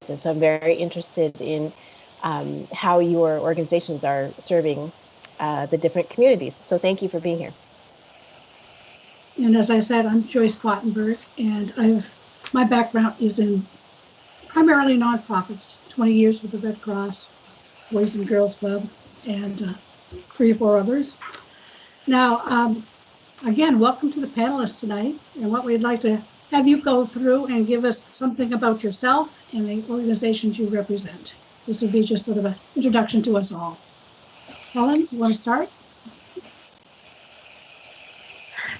And so I'm very interested in how your organizations are serving the different communities. So thank you for being here. And as I said, I'm Joyce Wattenberg, and my background is in primarily nonprofits, 20 years with the Red Cross, Boys and Girls Club, and 3 or 4 others. Now, again, welcome to the panelists tonight. And what we'd like to have you go through and give us something about yourself and the organizations you represent. This would be just sort of an introduction to us all. Helen, you want to start?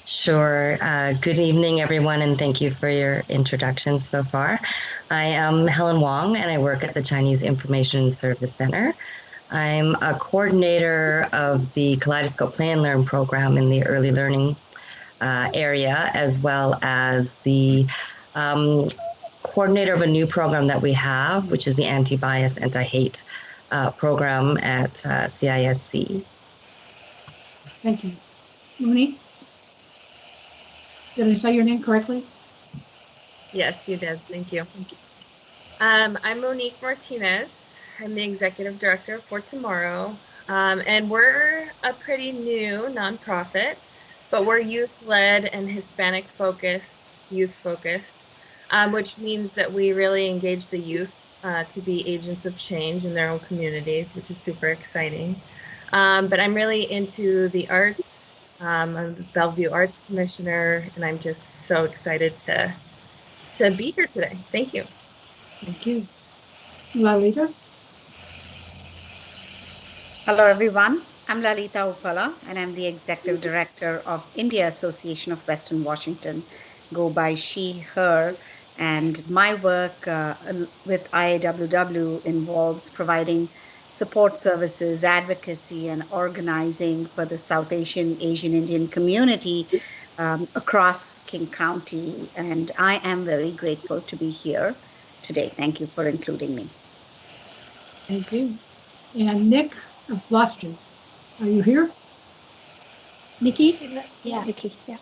Sure. Good evening, everyone, and thank you for your introductions so far. I am Helen Wong, and I work at the Chinese Information Service Center. I'm a coordinator of the Kaleidoscope Play and Learn program in the early learning area, as well as the coordinator of a new program that we have, which is the Anti-Bias, Anti-Hate program at CISC. Thank you. Monique? Did I say your name correctly? Yes, you did. Thank you. I'm Monique Martinez. I'm the executive director for Tomorrow. And we're a pretty new nonprofit, but we're youth-led and Hispanic-focused, youth-focused, which means that we really engage the youth to be agents of change in their own communities, which is super exciting. But I'm really into the arts. I'm the Bellevue Arts Commissioner, and I'm just so excited to be here today. Thank you. Thank you. Lalita? Hello, everyone. I'm Lalita Uppala, and I'm the Executive Director of India Association of Western Washington, go by she, her, and my work with IAWW involves providing support services, advocacy, and organizing for the South Asian Indian community across King County. And I am very grateful to be here today. Thank you for including me. Thank you. And Nick, I've lost you. Are you here? Nikki? Yeah. Nikki, yeah.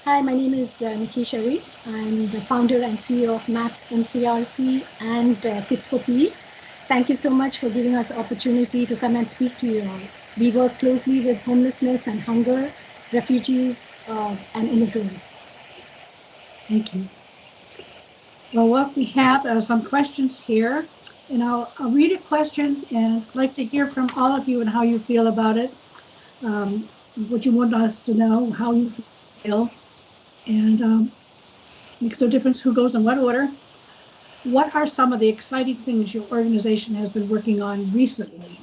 Hi, my name is Nikki Sharif. I'm the founder and CEO of MAPS MCRC and Kids for Peace. Thank you so much for giving us opportunity to come and speak to you all. We work closely with homelessness and hunger, refugees, and immigrants. Thank you. Well, what we have are some questions here, and I'll read a question, and I'd like to hear from all of you and how you feel about it, what you want us to know, how you feel, and makes no difference who goes in what order. What are some of the exciting things your organization has been working on recently?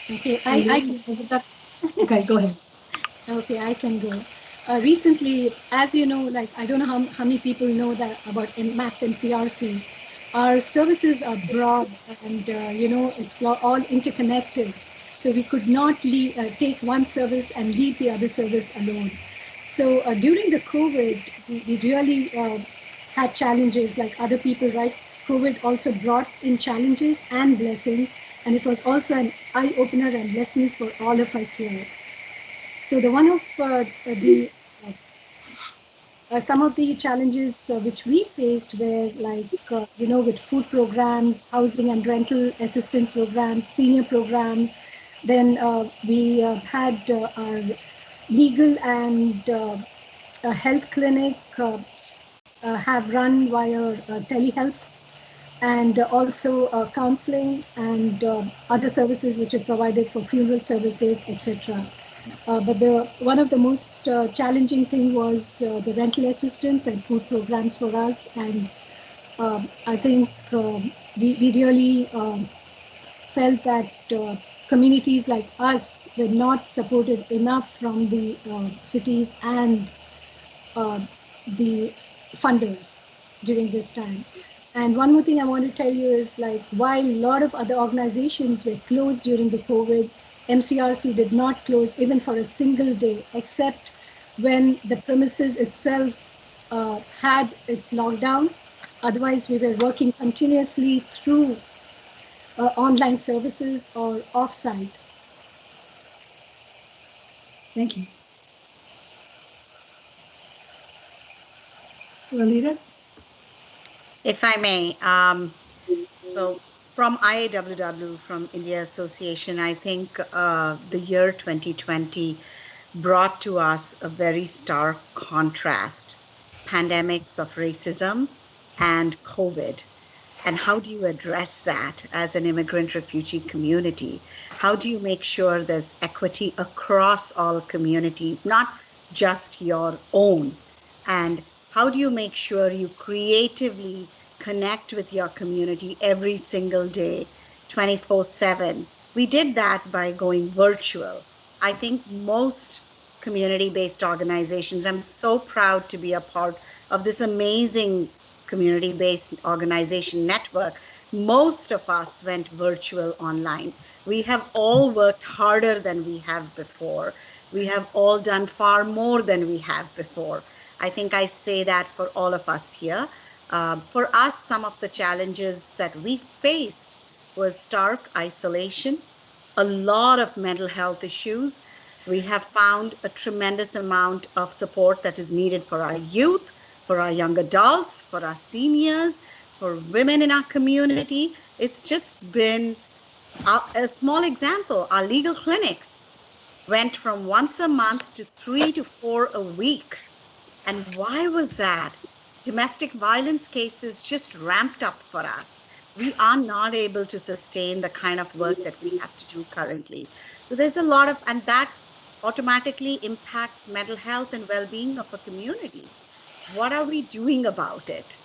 Okay, Okay, go ahead. Okay, I can go. Recently, as you know, like I don't know how many people know that about MAPS MCRC. Our services are broad, and it's all interconnected. So we could not take one service and leave the other service alone. So during the COVID, we really had challenges like other people, right? COVID also brought in challenges and blessings, and it was also an eye-opener and lessons for all of us here. So some of the challenges which we faced were like, with food programs, housing and rental assistance programs, senior programs. Then we had our legal and a health clinic have run via telehealth, and also counseling and other services which are provided for funeral services, etc. But one of the most challenging thing was the rental assistance and food programs for us, and I think we really felt that communities like us were not supported enough from the cities and the funders during this time. And one more thing I want to tell you is, like, while a lot of other organizations were closed during the COVID, MCRC did not close even for a single day, except when the premises itself had its lockdown. Otherwise, we were working continuously through online services or offsite. Thank you. Lalita? If I may, so from IAWW, from India Association, I think the year 2020 brought to us a very stark contrast, pandemics of racism and COVID. And how do you address that as an immigrant refugee community? How do you make sure there's equity across all communities, not just your own? And how do you make sure you creatively connect with your community every single day, 24/7? We did that by going virtual. I think most community-based organizations, I'm so proud to be a part of this amazing community-based organization network. Most of us went virtual online. We have all worked harder than we have before. We have all done far more than we have before. I think I say that for all of us here. For us, some of the challenges that we faced was stark isolation, a lot of mental health issues. We have found a tremendous amount of support that is needed for our youth, for our young adults, for our seniors, for women in our community. It's just been a small example. Our legal clinics went from once a month to 3 to 4 a week. And why was that? Domestic violence cases just ramped up for us. We are not able to sustain the kind of work that we have to do currently. So there's a lot of, and that automatically impacts mental health and well-being of a community. What are we doing about it?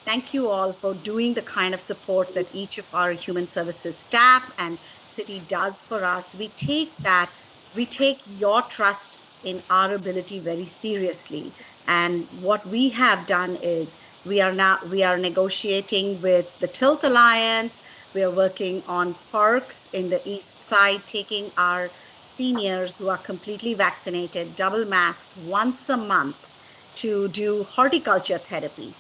Thank you all for doing the kind of support that each of our human services staff and city does for us. We take your trust in our ability very seriously. And what we have done is we are negotiating with the Tilth Alliance. We are working on parks in the east side, taking our seniors who are completely vaccinated, double masked once a month to do horticulture therapy.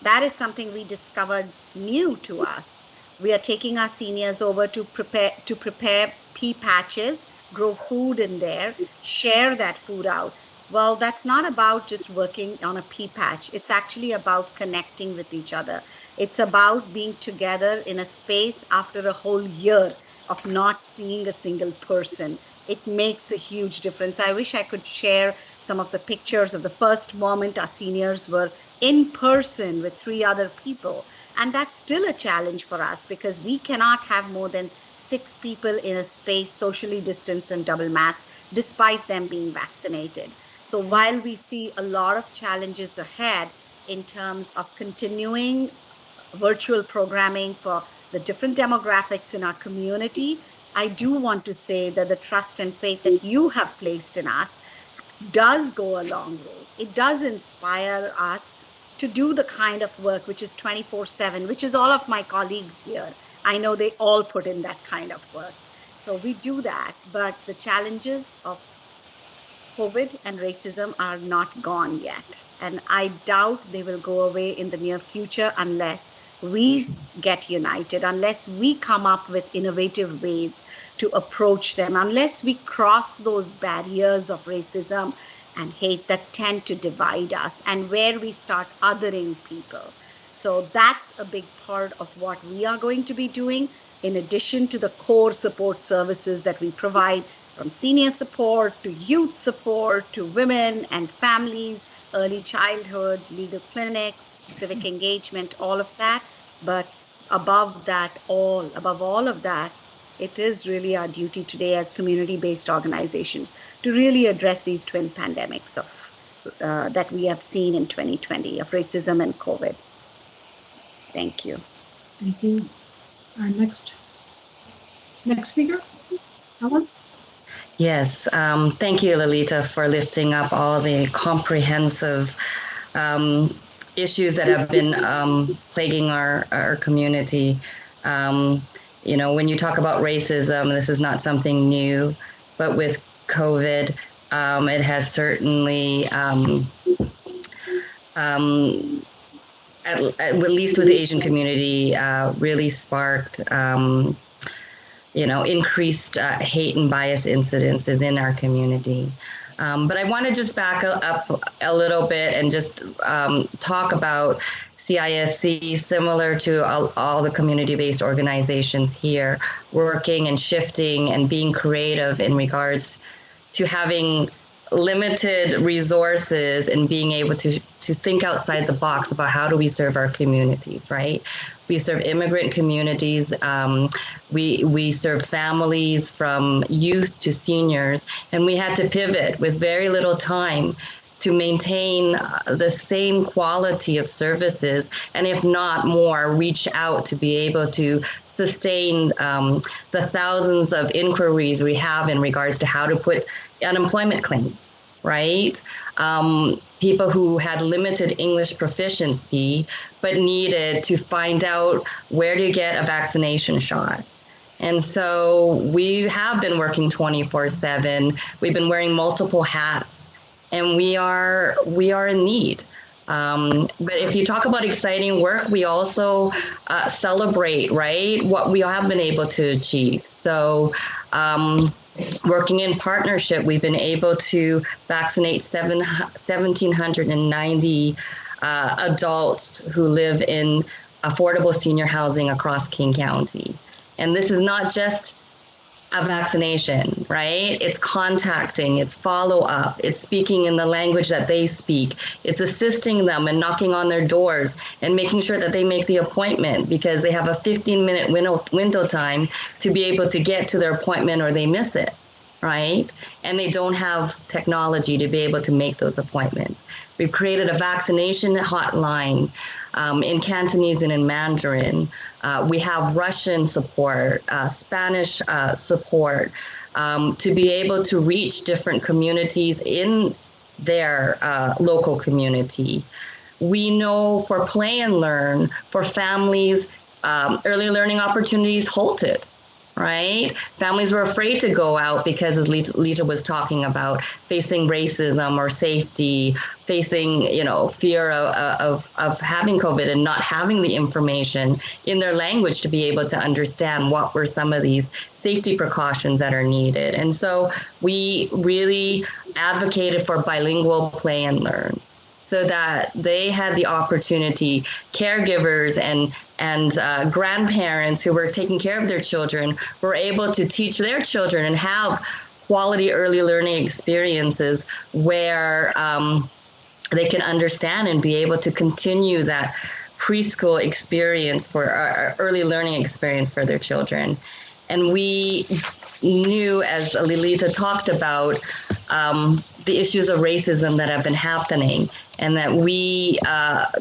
That is something we discovered new to us. We are taking our seniors over to prepare pea patches, grow food in there, share that food out. Well, that's not about just working on a pea patch. It's actually about connecting with each other. It's about being together in a space after a whole year of not seeing a single person. It makes a huge difference. I wish I could share some of the pictures of the first moment our seniors were in person with 3 other people. And that's still a challenge for us because we cannot have more than 6 people in a space socially distanced and double masked, despite them being vaccinated. So while we see a lot of challenges ahead in terms of continuing virtual programming for the different demographics in our community, I do want to say that the trust and faith that you have placed in us does go a long way. It does inspire us to do the kind of work which is 24/7, which is all of my colleagues here. I know they all put in that kind of work. So we do that, but the challenges of COVID and racism are not gone yet. And I doubt they will go away in the near future unless we get united, unless we come up with innovative ways to approach them, unless we cross those barriers of racism and hate that tend to divide us, and where we start othering people. So that's a big part of what we are going to be doing, in addition to the core support services that we provide, from senior support to youth support to women and families, early childhood, legal clinics, civic engagement, all of that. But above all of that, it is really our duty today as community-based organizations to really address these twin pandemics that we have seen in 2020 of racism and COVID. Thank you. Thank you. Our next speaker, Helen. Yes, thank you, Lalita, for lifting up all the comprehensive issues that have been plaguing our community. When you talk about racism, this is not something new, but with COVID, it has certainly, at least with the Asian community, really sparked increased hate and bias incidences in our community. But I want to just back up a little bit and just talk about CISC, similar to all the community-based organizations here, working and shifting and being creative in regards to having limited resources and being able to think outside the box about how do we serve our communities, right? We serve immigrant communities. We serve families from youth to seniors, and we had to pivot with very little time to maintain the same quality of services, and if not more, reach out to be able to sustain the thousands of inquiries we have in regards to how to put unemployment claims, right? People who had limited English proficiency, but needed to find out where to get a vaccination shot. And so we have been working 24/7. We've been wearing multiple hats, and we are in need. But if you talk about exciting work, we also celebrate, right, what we have been able to achieve. So working in partnership, we've been able to vaccinate 1,790 adults who live in affordable senior housing across King County. And this is not just a vaccination, right? It's contacting, it's follow-up, it's speaking in the language that they speak, it's assisting them and knocking on their doors and making sure that they make the appointment, because they have a 15-minute window time to be able to get to their appointment or they miss it, right? And they don't have technology to be able to make those appointments. We've created a vaccination hotline in Cantonese and in Mandarin. We have Russian support, Spanish support, to be able to reach different communities in their local community. We know for Play and Learn, for families, early learning opportunities halted, right? Families were afraid to go out because, as Lita was talking about, facing racism or safety, facing, fear of having COVID and not having the information in their language to be able to understand what were some of these safety precautions that are needed. And so we really advocated for bilingual Play and Learn, so that they had the opportunity, caregivers and grandparents who were taking care of their children were able to teach their children and have quality early learning experiences where they can understand and be able to continue that preschool experience for early learning experience for their children. And we knew, as Lilita talked about, the issues of racism that have been happening, and that we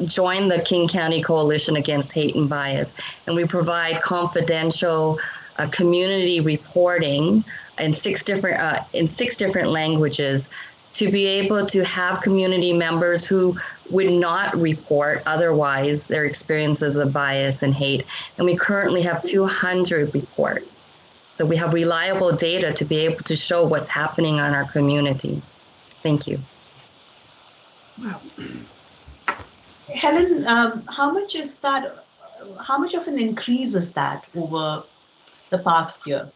joined the King County Coalition Against Hate and Bias, and we provide confidential community reporting in six different languages to be able to have community members who would not report otherwise their experiences of bias and hate. And we currently have 200 reports. So we have reliable data to be able to show what's happening in our community. Thank you. Wow. Helen, how much is that? How much of an increase is that over the past year?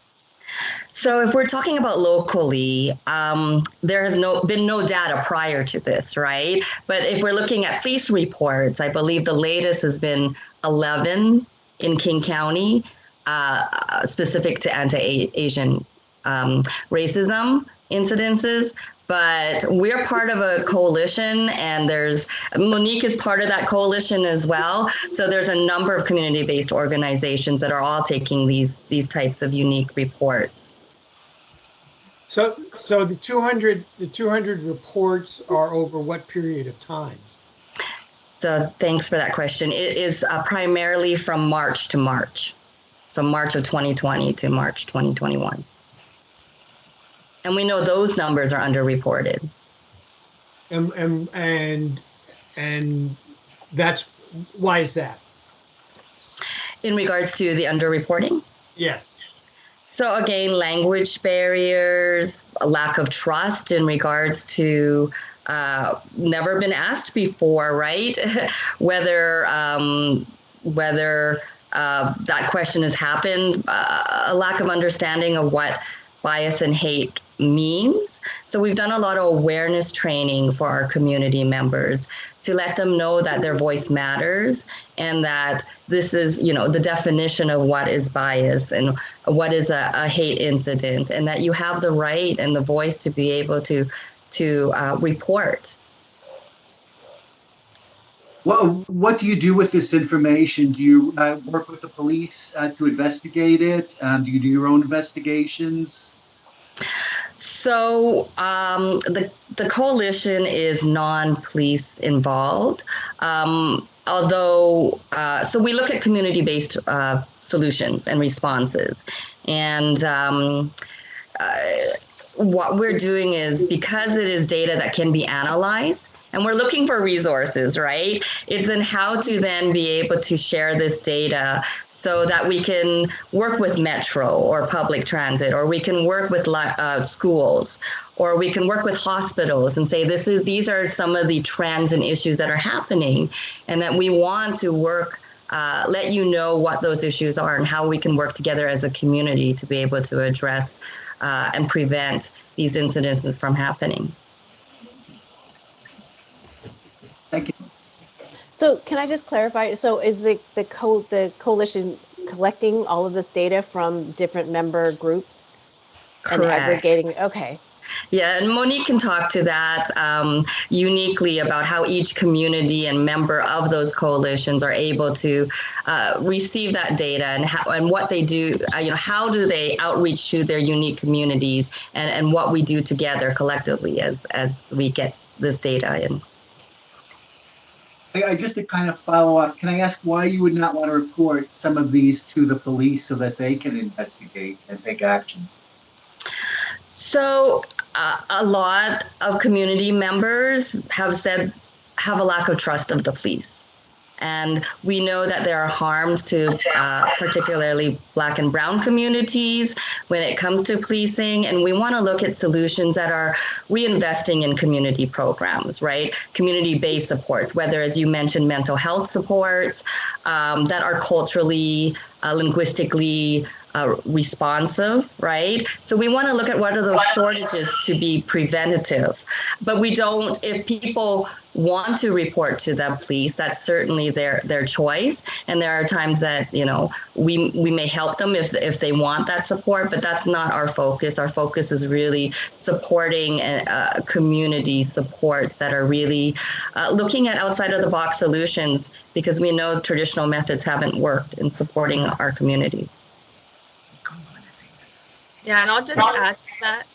So if we're talking about locally, there has been no data prior to this, right? But if we're looking at police reports, I believe the latest has been 11 in King County, specific to anti-Asian racism incidences. But we're part of a coalition, and Monique is part of that coalition as well. So there's a number of community-based organizations that are all taking these types of unique reports. So the 200 reports are over what period of time? So thanks for that question. It is primarily from March to March. So March of 2020 to March 2021. And we know those numbers are underreported. And that's, why is that? In regards to the underreporting? Yes. So again, language barriers, a lack of trust in regards to never been asked before, right? whether that question has happened, a lack of understanding of what bias and hate means. So we've done a lot of awareness training for our community members to let them know that their voice matters and that this is, the definition of what is bias and what is a hate incident, and that you have the right and the voice to be able to report. What do you do with this information? Do you work with the police to investigate it? Do you do your own investigations? So the coalition is non-police involved, although so we look at community-based solutions and responses, and what we're doing is, because it is data that can be analyzed, and we're looking for resources, right? It's in how to then be able to share this data so that we can work with Metro or public transit, or we can work with schools, or we can work with hospitals and say, these are some of the trends and issues that are happening, and that we want to work, let you know what those issues are and how we can work together as a community to be able to address and prevent these incidences from happening. Thank you. So can I just clarify? So is the coalition collecting all of this data from different member groups and aggregating? Okay. Yeah, and Monique can talk to that uniquely about how each community and member of those coalitions are able to receive that data and what they do. How do they outreach to their unique communities, and what we do together collectively as we get this data in. Just to kind of follow up, can I ask why you would not want to report some of these to the police so that they can investigate and take action? So a lot of community members have a lack of trust of the police. And we know that there are harms to particularly Black and Brown communities when it comes to policing. And we want to look at solutions that are reinvesting in community programs, right? Community-based supports, whether, as you mentioned, mental health supports that are culturally, linguistically responsive, right? So we want to look at what are those shortages to be preventative. But we don't, if people want to report to the police, that's certainly their choice. And there are times that, we may help them if they want that support, but that's not our focus. Our focus is really supporting community supports that are really looking at outside of the box solutions, because we know traditional methods haven't worked in supporting our communities. Yeah, and I'll just add to that.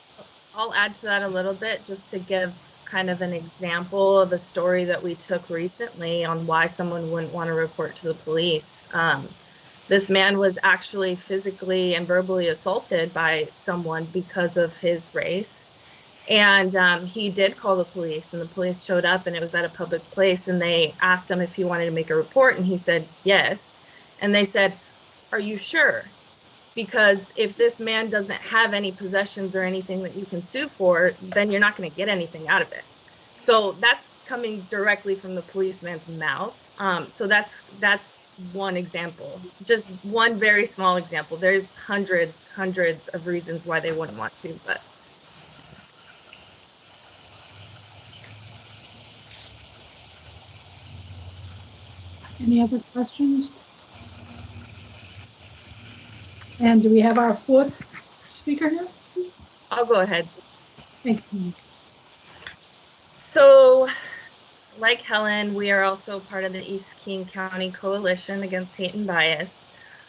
I'll add to that a little bit just to give kind of an example of a story that we took recently on why someone wouldn't want to report to the police. This man was actually physically and verbally assaulted by someone because of his race. And he did call the police, and the police showed up, and it was at a public place, and they asked him if he wanted to make a report, and he said yes. And they said, "Are you sure? Because if this man doesn't have any possessions or anything that you can sue for, then you're not going to get anything out of it." So that's coming directly from the policeman's mouth. So that's one example, just one very small example. There's hundreds of reasons why they wouldn't want to, but. Any other questions? And do we have our fourth speaker here? I'll go ahead. Thank you. So, like Helen, we are also part of the East King County Coalition Against Hate and Bias.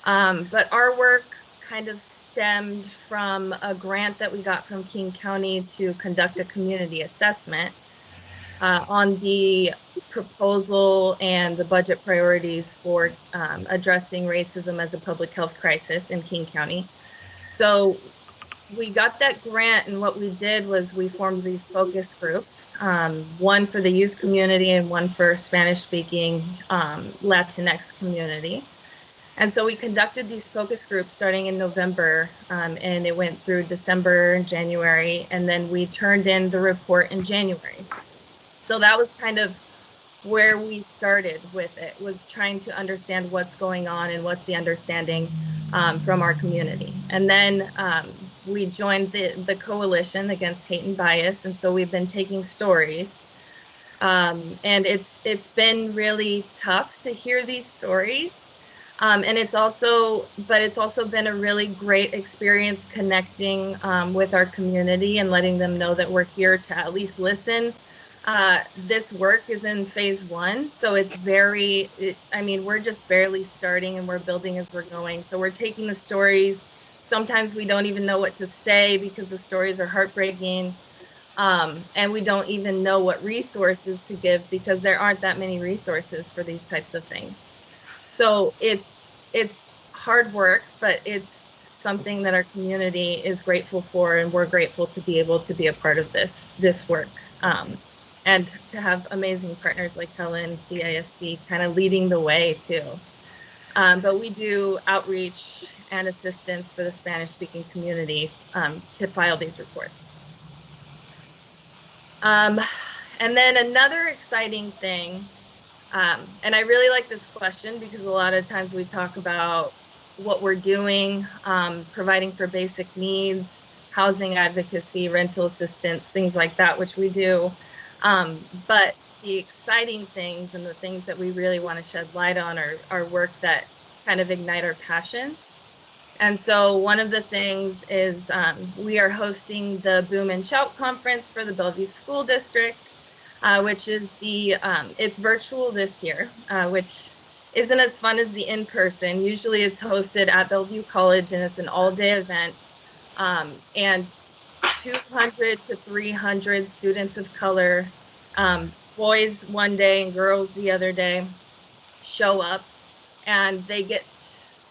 But our work kind of stemmed from a grant that we got from King County to conduct a community assessment on the proposal and the budget priorities for addressing racism as a public health crisis in King County. So we got that grant, and what we did was we formed these focus groups, one for the youth community and one for Spanish-speaking Latinx community. And so we conducted these focus groups starting in November, and it went through December and January, and then we turned in the report in January. So that was kind of where we started with it, was trying to understand what's going on and what's the understanding from our community. And then we joined the Coalition Against Hate and Bias, and so we've been taking stories. And it's been really tough to hear these stories. And it's also been a really great experience connecting with our community and letting them know that we're here to at least listen. This work is in phase 1, so it's I mean, we're just barely starting and we're building as we're going. So we're taking the stories. Sometimes we don't even know what to say because the stories are heartbreaking. And we don't even know what resources to give because there aren't that many resources for these types of things. So it's hard work, but it's something that our community is grateful for, and we're grateful to be able to be a part of this work. And to have amazing partners like Helen, CISD, kind of leading the way too. But we do outreach and assistance for the Spanish-speaking community to file these reports. And then another exciting thing, and I really like this question because a lot of times we talk about what we're doing, providing for basic needs, housing advocacy, rental assistance, things like that, which we do. But the exciting things and the things that we really want to shed light on are work that kind of ignite our passions. And so one of the things is we are hosting the Boom and Shout conference for the Bellevue School District, which is it's virtual this year, which isn't as fun as the in-person. Usually it's hosted at Bellevue College and it's an all-day event. And 200 to 300 students of color, boys one day and girls the other day, show up, and they get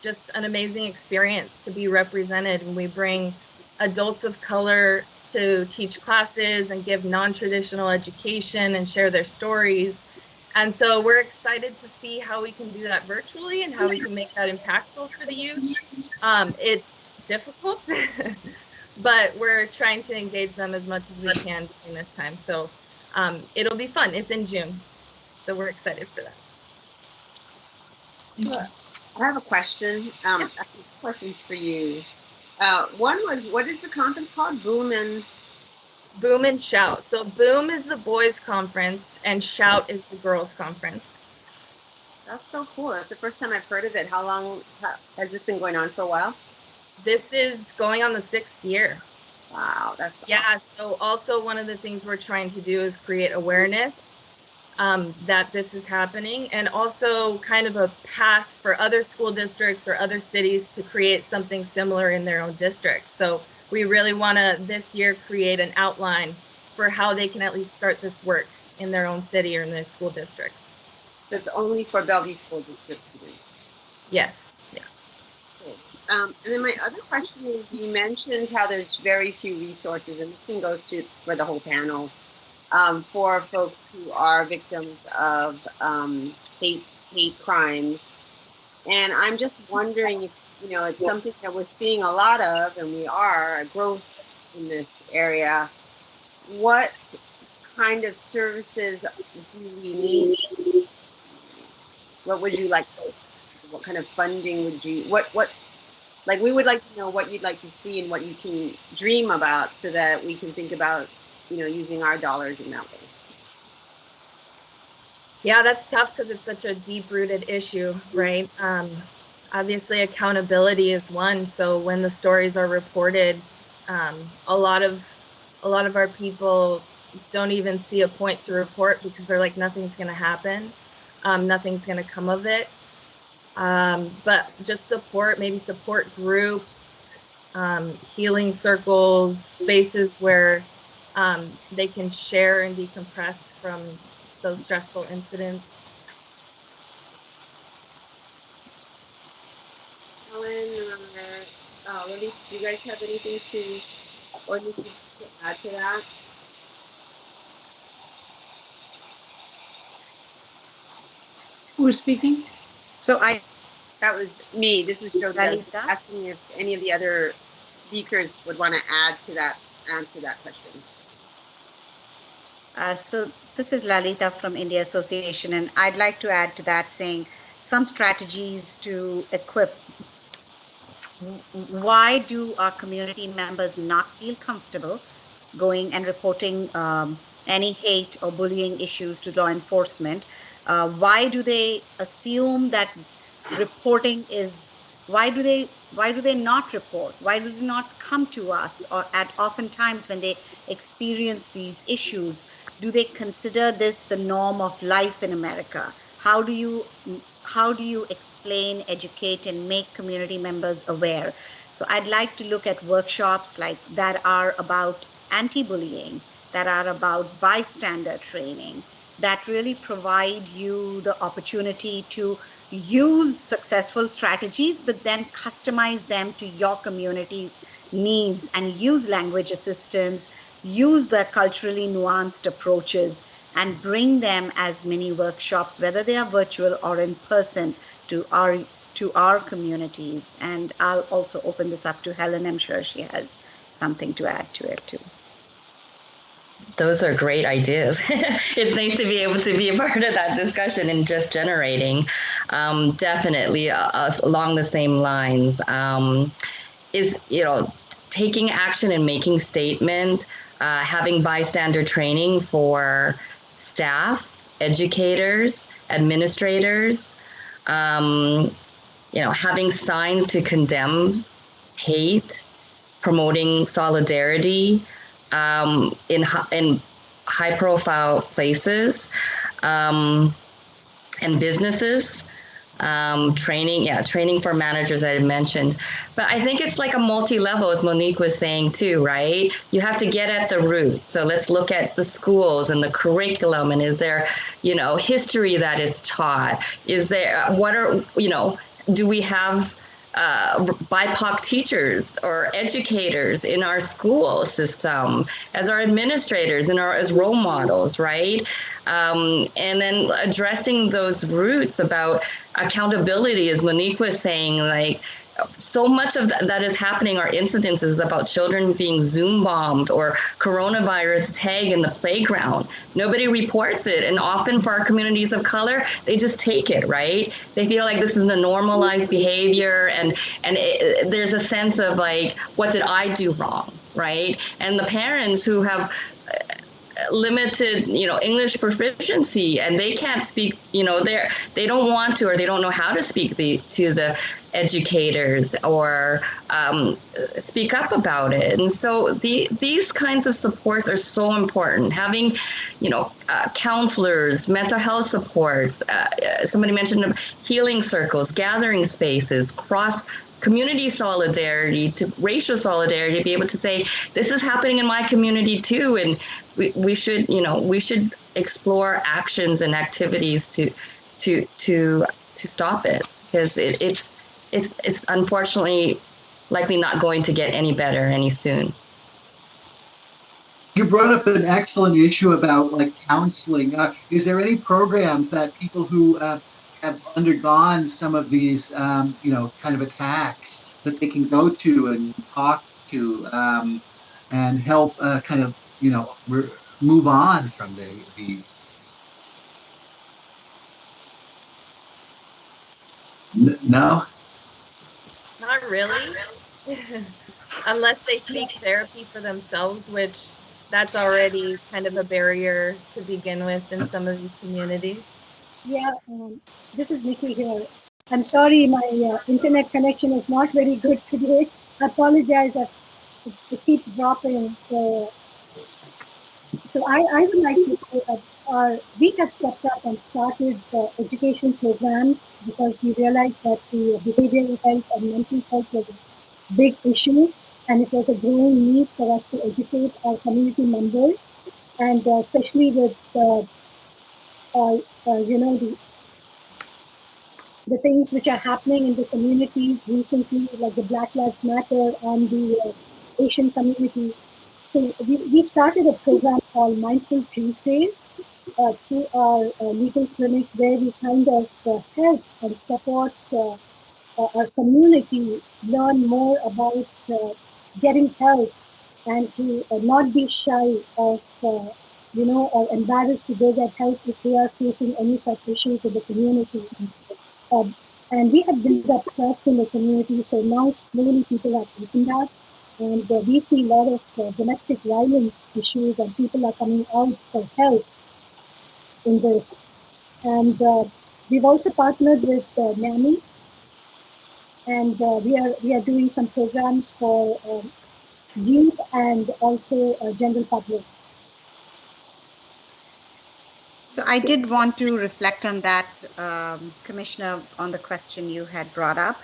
just an amazing experience to be represented. And we bring adults of color to teach classes and give non-traditional education and share their stories. And so we're excited to see how we can do that virtually and how we can make that impactful for the youth. It's difficult, but we're trying to engage them as much as we can during this time. So it'll be fun. It's in June, so we're excited for that. I have a question. Questions for you. One was, what is the conference called? Boom and Shout. So Boom is the boys' conference and Shout is the girls' conference. That's so cool. That's the first time I've heard of it. How long has this been going on? For a while? This is going on the 6th year. Wow, that's yeah. Awesome. So also one of the things we're trying to do is create awareness that this is happening, and also kind of a path for other school districts or other cities to create something similar in their own district. So we really want to this year create an outline for how they can at least start this work in their own city or in their school districts. So it's only for Bellevue School District students? Yes. Yeah. Cool. And then my other question is, you mentioned how there's very few resources, and this can go for the whole panel, for folks who are victims of hate crimes. And I'm just wondering if, it's something that we're seeing a lot of, and we are a growth in this area. What kind of services do we need? What would you like to see? What kind of funding would you, we would like to know what you'd like to see and what you can dream about so that we can think about, using our dollars in that way. Yeah, that's tough because it's such a deep-rooted issue, right? Obviously, accountability is one. So when the stories are reported, a lot of our people don't even see a point to report because they're like, nothing's going to happen, nothing's going to come of it. But just maybe support groups, healing circles, spaces where they can share and decompress from those stressful incidents. Helen, Lily, do you guys have anything to add to that? Who's speaking? That was me. This is Joe. Asking if any of the other speakers would want to add to that, answer that question. So this is Lalita from India Association, and I'd like to add to that saying some strategies to equip why do our community members not feel comfortable going and reporting any hate or bullying issues to law enforcement? Why do they assume that reporting is, why do they not report? Why do they not come to us? Or at oftentimes when they experience these issues, do they consider this the norm of life in America? How do you explain, educate, and make community members aware? So I'd like to look at workshops like that are about anti-bullying, that are about bystander training, that really provide you the opportunity to use successful strategies, but then customize them to your community's needs and use language assistance, use the culturally nuanced approaches, and bring them as mini workshops, whether they are virtual or in person, to our communities. And I'll also open this up to Helen. I'm sure she has something to add to it too. Those are great ideas. It's nice to be able to be a part of that discussion and just generating. Definitely along the same lines. Is, taking action and making statement, having bystander training for staff, educators, administrators, having signs to condemn hate, promoting solidarity in high-profile places and businesses. Training for managers I had mentioned. But I think it's like a multi-level, as Monique was saying too, right? You have to get at the root. So let's look at the schools and the curriculum, and is there, history that is taught? Is there, do we have BIPOC teachers or educators in our school system, as our administrators and as role models, right? And then addressing those roots about accountability, as Monique was saying, like, so much of that is happening, our incidences about children being Zoom bombed or coronavirus tag in the playground. Nobody reports it. And often for our communities of color, they just take it, right? They feel like this is a normalized behavior. And there's a sense of like, what did I do wrong, right? And the parents who have limited English proficiency, and they can't speak, they don't want to, or they don't know how to speak to the educators or speak up about it. And so these kinds of supports are so important. Having counselors, mental health supports, somebody mentioned healing circles, gathering spaces, cross community solidarity, to racial solidarity, to be able to say, this is happening in my community too, and we should explore actions and activities to stop it, because it's unfortunately likely not going to get any better any soon. You brought up an excellent issue about like counseling. Is there any programs that people who have undergone some of these, kind of attacks that they can go to and talk to and help kind of, move on from these? No? Not really. Unless they seek therapy for themselves, which that's already kind of a barrier to begin with in some of these communities. Yeah, this is Nikki here. I'm sorry, my internet connection is not very good today. I apologize, it keeps dropping. So I would like to say that we have stepped up and started education programs because we realized that the behavioral health and mental health was a big issue, and it was a growing need for us to educate our community members, and especially with the things which are happening in the communities recently, like the Black Lives Matter and the Asian community. So we started a program called Mindful Tuesdays through our legal clinic, where we kind of help and support our community learn more about getting help, and to not be shy of, or embarrassed to go get help if they are facing any such issues in the community. And we have built up trust in the community. So now slowly people are opened up. And we see a lot of domestic violence issues, and people are coming out for help in this. And we've also partnered with NAMI, and we are doing some programs for youth and also general public. So I did want to reflect on that, Commissioner, on the question you had brought up.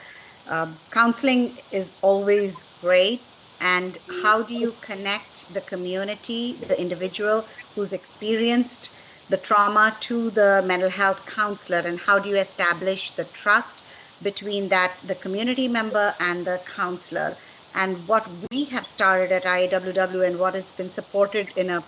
Counseling is always great. And how do you connect the community, the individual who's experienced the trauma to the mental health counselor? And how do you establish the trust between the community member and the counselor? And what we have started at IAWW and what has been supported in a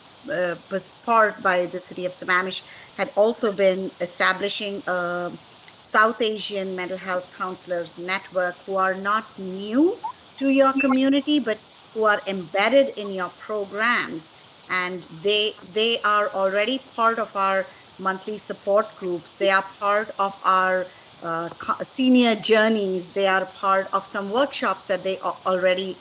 was part by the city of Sammamish had also been establishing a South Asian mental health counselors network who are not new to your community, but who are embedded in your programs. And they are already part of our monthly support groups. They are part of our senior journeys. They are part of some workshops that they already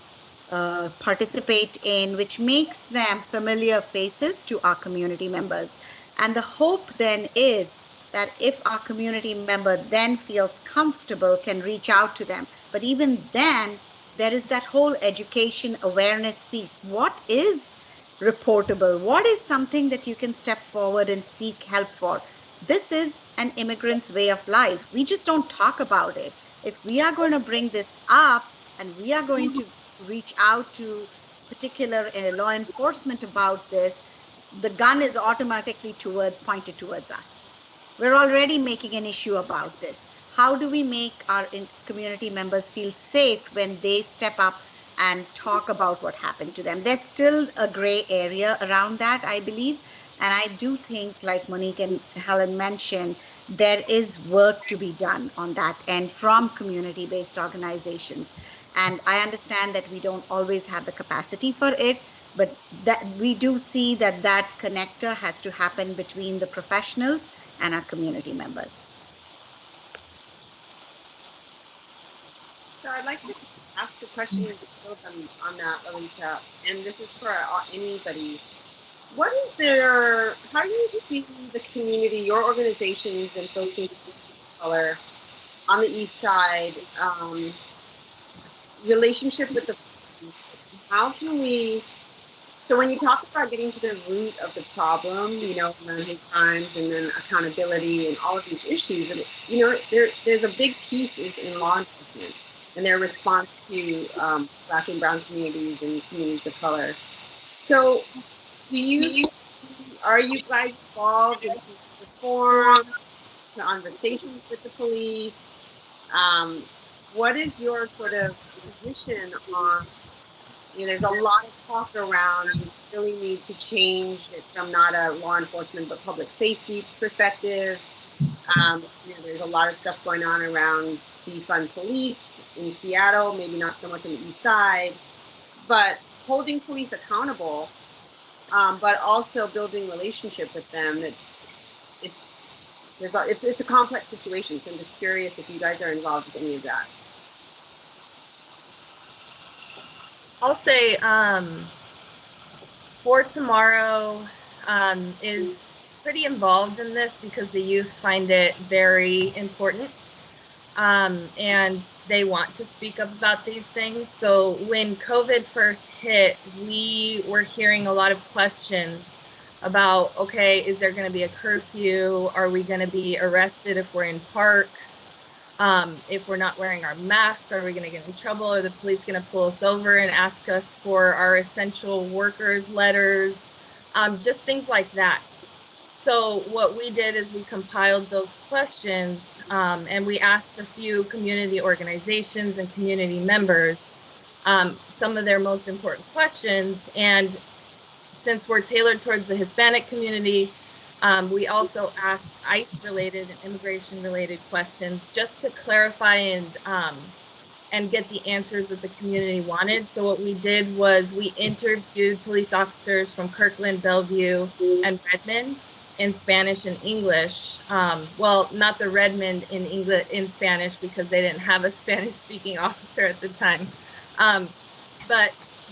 participate in, which makes them familiar faces to our community members. And the hope then is that if our community member then feels comfortable, can reach out to them. But even then, there is that whole education awareness piece. What is reportable? What is something that you can step forward and seek help for? This is an immigrant's way of life. We just don't talk about it. If we are going to bring this up and we are going to reach out to particular law enforcement about this, the gun is automatically pointed towards us. We're already making an issue about this. How do we make our community members feel safe when they step up and talk about what happened to them? There's still a gray area around that, I believe. And I do think, like Monique and Helen mentioned, there is work to be done on that end from community-based organizations. And I understand that we don't always have the capacity for it, but that we do see that connector has to happen between the professionals and our community members. So I'd like to ask a question on that, Lalita, and this is for anybody. What is how do you see the community, your organizations and folks in color on the East Side, relationship with the police? How can we, so when you talk about getting to the root of the problem, around hate crimes and then accountability and all of these issues, and there's a big piece is in law enforcement and their response to Black and brown communities and communities of color. So are you guys involved in reform, conversations with the police? What is your sort of position on, there's a lot of talk around, we really need to change it from not a law enforcement but public safety perspective. There's a lot of stuff going on around defund police in Seattle, maybe not so much on the East Side, but holding police accountable, but also building relationship with them. It's a complex situation. So I'm just curious if you guys are involved with any of that. I'll say For Tomorrow is pretty involved in this because the youth find it very important. And they want to speak up about these things. So when COVID first hit, we were hearing a lot of questions about, okay, is there going to be a curfew? Are we going to be arrested if we're in parks? If we're not wearing our masks, are we going to get in trouble? Are the police going to pull us over and ask us for our essential workers letters? Just things like that. So what we did is we compiled those questions and we asked a few community organizations and community members some of their most important questions. And since we're tailored towards the Hispanic community, we also asked ICE-related and immigration-related questions just to clarify and get the answers that the community wanted. So what we did was we interviewed police officers from Kirkland, Bellevue, and Redmond. in Spanish and English. Well, not the Redmond in English in Spanish because they didn't have a Spanish-speaking officer at the time. But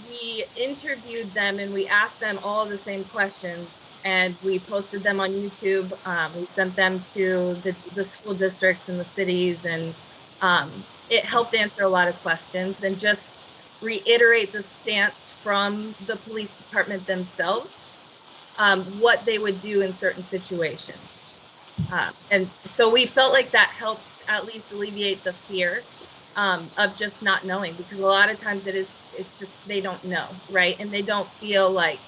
we interviewed them and we asked them all the same questions, and we posted them on YouTube. We sent them to the school districts and the cities, and it helped answer a lot of questions and just reiterate the stance from the police department themselves, what they would do in certain situations. And so we felt like that helped at least alleviate the fear of just not knowing, because a lot of times it's just they don't know, right? And they don't feel like,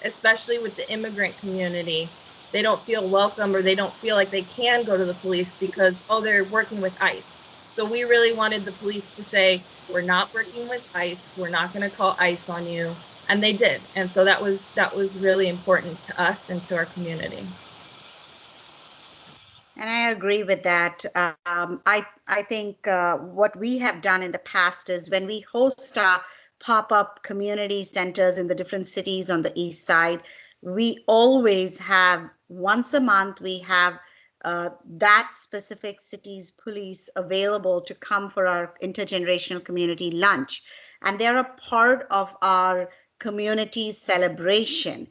especially with the immigrant community, they don't feel welcome, or they don't feel like they can go to the police because, oh, they're working with ICE. So we really wanted the police to say, we're not working with ICE, we're not going to call ICE on you. And they did. And so that was really important to us and to our community. And I agree with that. I think what we have done in the past is when we host our pop-up community centers in the different cities on the east side, we always have, once a month, we have that specific city's police available to come for our intergenerational community lunch. And they're a part of our community celebration.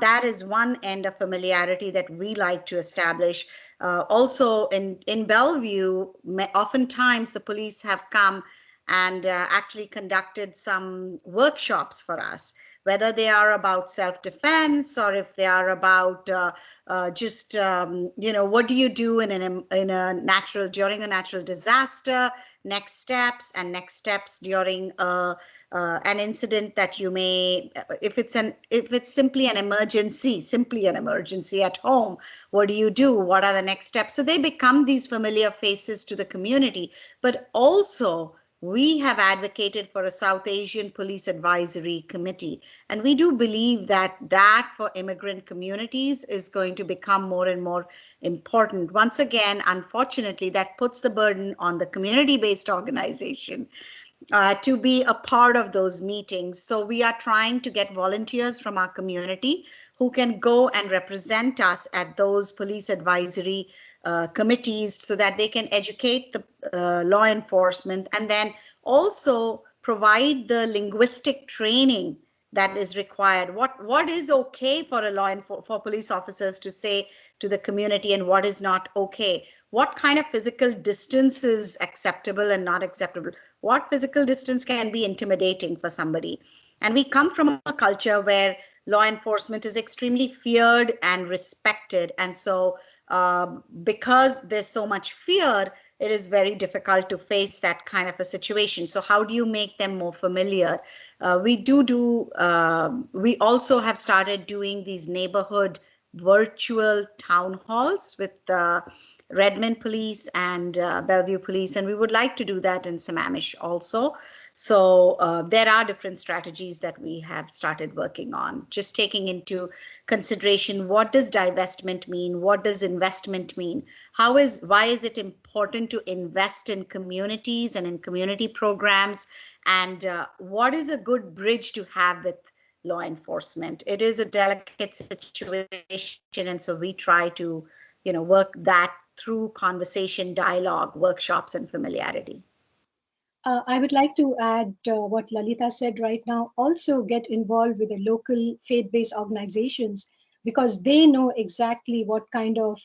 That is one end of familiarity that we like to establish. Also in Bellevue, oftentimes the police have come and actually conducted some workshops for us, whether they are about self-defense or if they are about just what do you do during a natural disaster, next steps during an incident that you may, if it's simply an emergency at home, what do you do? What are the next steps? So they become these familiar faces to the community. But also, we have advocated for a South Asian Police Advisory Committee, and we do believe that for immigrant communities is going to become more and more important. Once again, unfortunately, that puts the burden on the community-based organization to be a part of those meetings. So we are trying to get volunteers from our community who can go and represent us at those police advisory committees so that they can educate the law enforcement and then also provide the linguistic training that is required. What is okay for for police officers to say to the community and what is not okay? What kind of physical distance is acceptable and not acceptable? What physical distance can be intimidating for somebody? And we come from a culture where law enforcement is extremely feared and respected. And so because there's so much fear, it is very difficult to face that kind of a situation. So how do you make them more familiar? We also have started doing these neighborhood virtual town halls with Redmond Police and Bellevue Police, and we would like to do that in Sammamish also. So there are different strategies that we have started working on, just taking into consideration what does divestment mean, what does investment mean, why is it important to invest in communities and in community programs, and what is a good bridge to have with law enforcement. It is a delicate situation, and so we try to work that through conversation, dialogue, workshops, and familiarity. I would like to add what Lalita said right now. Also get involved with the local faith-based organizations because they know exactly what kind of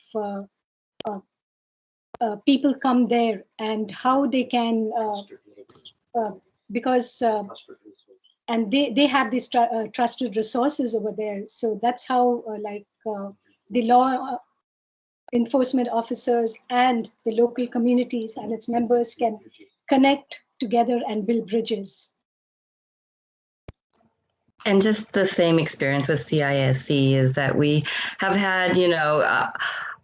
people come there and how they can, and they have these trusted resources over there. So that's how the law enforcement officers and the local communities and its members can connect together and build bridges. And just the same experience with CISC is that we have had,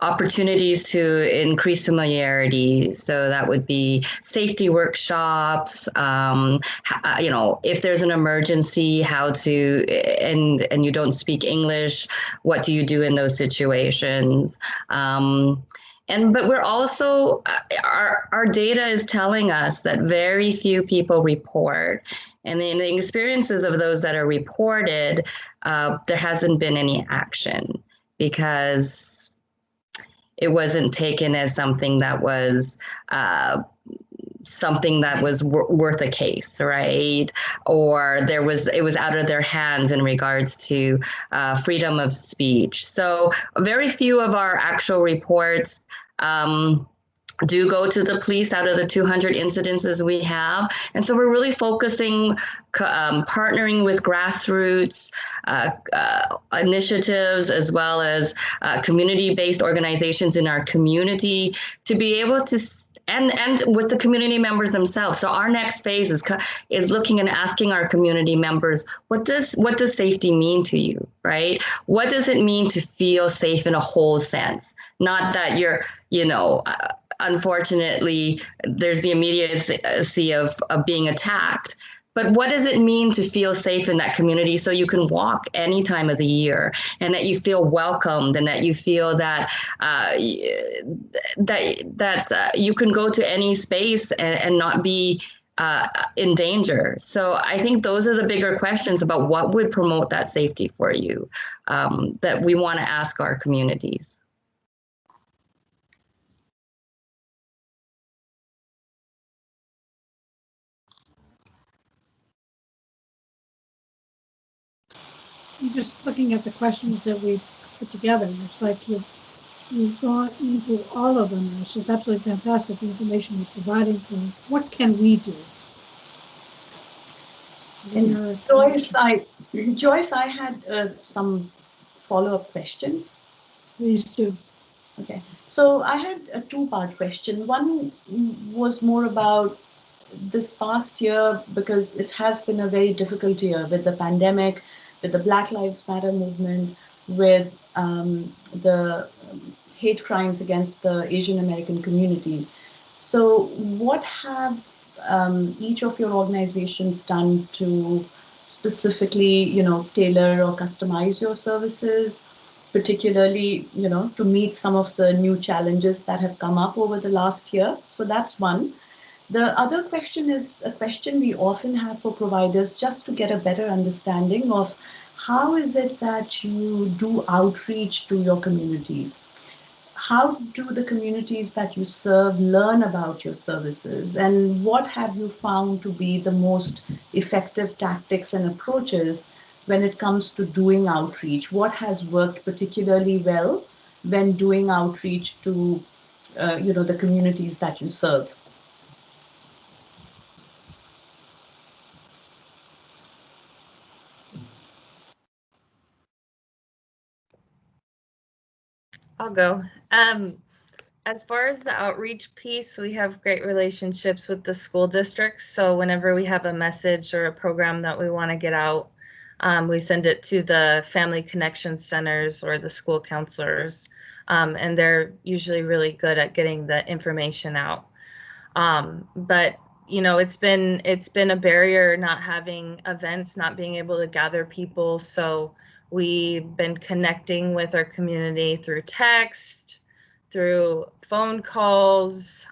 opportunities to increase familiarity. So that would be safety workshops, if there's an emergency, how to, and you don't speak English, what do you do in those situations? But we're also, our data is telling us that very few people report. And in the experiences of those that are reported, there hasn't been any action. because it wasn't taken as something that was worth a case, right? Or it was out of their hands in regards to freedom of speech. So very few of our actual reports do go to the police out of the 200 incidences we have. And so we're really focusing, partnering with grassroots initiatives, as well as community-based organizations in our community, to be able to and with the community members themselves. So our next phase is looking and asking our community members, what does safety mean to you, right? What does it mean to feel safe in a whole sense? Not that you're, unfortunately, there's the immediacy of being attacked. But what does it mean to feel safe in that community so you can walk any time of the year, and that you feel welcomed, and that you feel that you can go to any space and not be in danger? So I think those are the bigger questions about what would promote that safety for you, that we want to ask our communities. I'm just looking at the questions that we've put together. It's like you've gone into all of them. It's just absolutely fantastic, the information you're providing for us. What can we do? Joyce, I had some follow-up questions. Please do. Okay, so I had a two-part question. One was more about this past year, because it has been a very difficult year with the pandemic, with the Black Lives Matter movement, with the hate crimes against the Asian American community. So what have each of your organizations done to specifically, tailor or customize your services, particularly, to meet some of the new challenges that have come up over the last year? So that's one. The other question is a question we often have for providers, just to get a better understanding of how is it that you do outreach to your communities? How do the communities that you serve learn about your services? And what have you found to be the most effective tactics and approaches when it comes to doing outreach? What has worked particularly well when doing outreach to the communities that you serve? I'll go. As far as the outreach piece, we have great relationships with the school districts. So whenever we have a message or a program that we want to get out, we send it to the family connection centers or the school counselors. And they're usually really good at getting the information out. But it's been a barrier not having events, not being able to gather people. So we've been connecting with our community through text, through phone calls.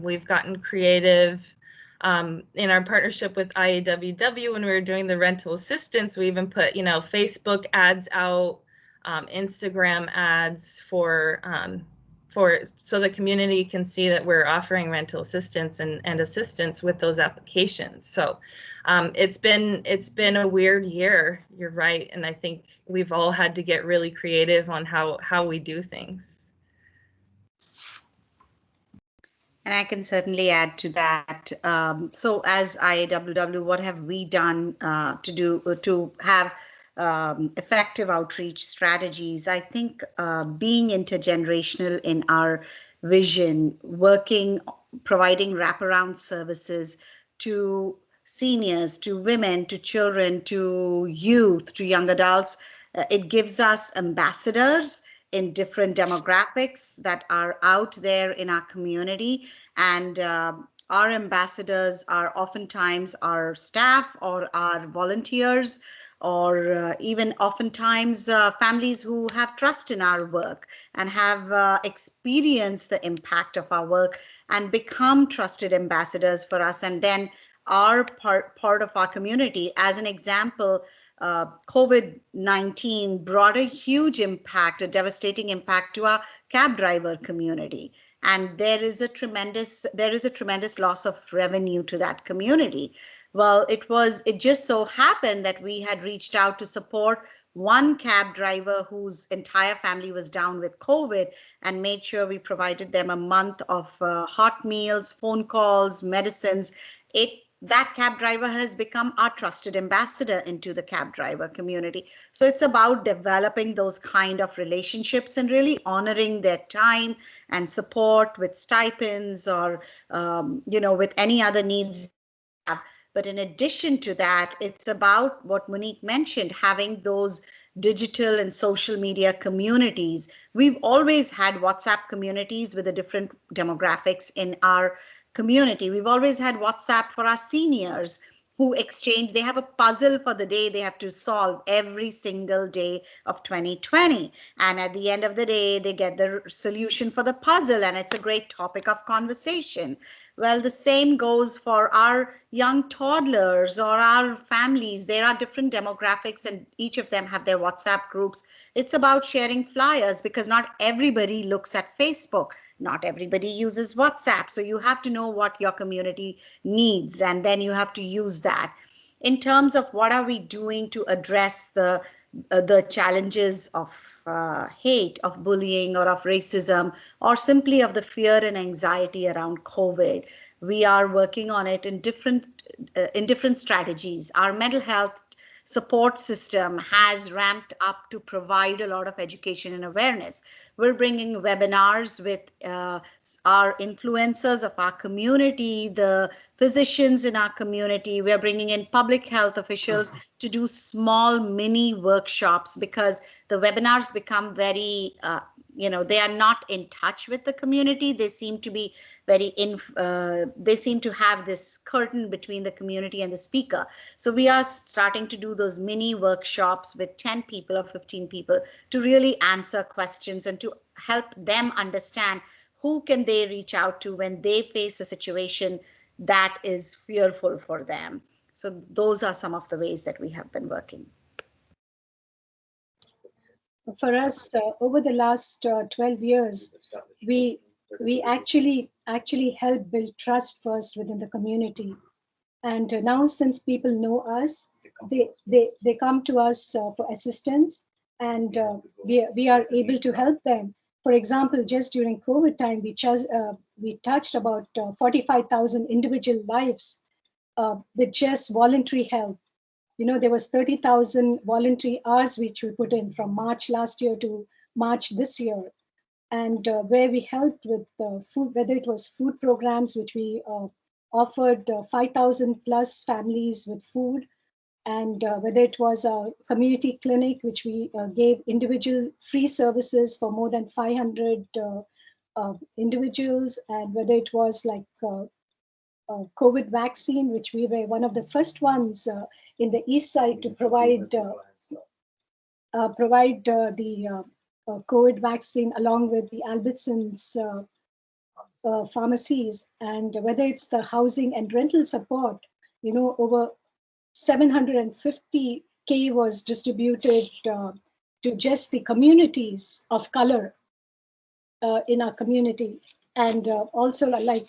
We've gotten creative in our partnership with IAWW. When we were doing the rental assistance, we even put, Facebook ads out, Instagram ads for so the community can see that we're offering rental assistance and assistance with those applications. So it's been a weird year, you're right. And I think we've all had to get really creative on how we do things. And I can certainly add to that. So as IAWW, what have we done to have effective outreach strategies? I think being intergenerational in our vision, providing wraparound services to seniors, to women, to children, to youth, to young adults, it gives us ambassadors in different demographics that are out there in our community. And our ambassadors are oftentimes our staff or our volunteers, or even oftentimes families who have trust in our work and have experienced the impact of our work and become trusted ambassadors for us, and then are part of our community. As an example, COVID-19 brought a huge impact, a devastating impact to our cab driver community. And there is a tremendous loss of revenue to that community. Well, it just so happened that we had reached out to support one cab driver whose entire family was down with COVID, and made sure we provided them a month of hot meals, phone calls, medicines. That cab driver has become our trusted ambassador into the cab driver community. So it's about developing those kind of relationships and really honoring their time and support with stipends or with any other needs. But in addition to that, it's about what Monique mentioned, having those digital and social media communities. We've always had WhatsApp communities with the different demographics in our community. We've always had WhatsApp for our seniors who exchange, they have a puzzle for the day they have to solve every single day of 2020. And at the end of the day, they get the solution for the puzzle, and it's a great topic of conversation. Well, the same goes for our young toddlers or our families. There are different demographics, and each of them have their WhatsApp groups. It's about sharing flyers, because not everybody looks at Facebook. Not everybody uses WhatsApp. So you have to know what your community needs, and then you have to use that. In terms of what are we doing to address the challenges of hate, of bullying, or of racism, or simply of the fear and anxiety around COVID, we are working on it in different strategies. Our mental health support system has ramped up to provide a lot of education and awareness. We're bringing webinars with our influencers of our community, the physicians in our community. We're bringing in public health officials to do small mini workshops, because the webinars become very, they are not in touch with the community. They seem to be they seem to have this curtain between the community and the speaker. So we are starting to do those mini workshops with 10 people or 15 people to really answer questions and to help them understand who can they reach out to when they face a situation that is fearful for them. So those are some of the ways that we have been working. For us, over the last 12 years, we actually help build trust first within the community. And now, since people know us, they come to us for assistance, and we are able to help them. For example, just during COVID time, we touched about 45,000 individual lives with just voluntary help. There was 30,000 voluntary hours which we put in from March last year to March this year, and where we helped with food, whether it was food programs, which we offered 5,000 plus families with food, and whether it was a community clinic, which we gave individual free services for more than 500 individuals, and whether it was like COVID vaccine, which we were one of the first ones in the east side to provide the COVID vaccine, along with the Albertsons pharmacies. And whether it's the housing and rental support, over 750K was distributed to just the communities of color in our community. And also, like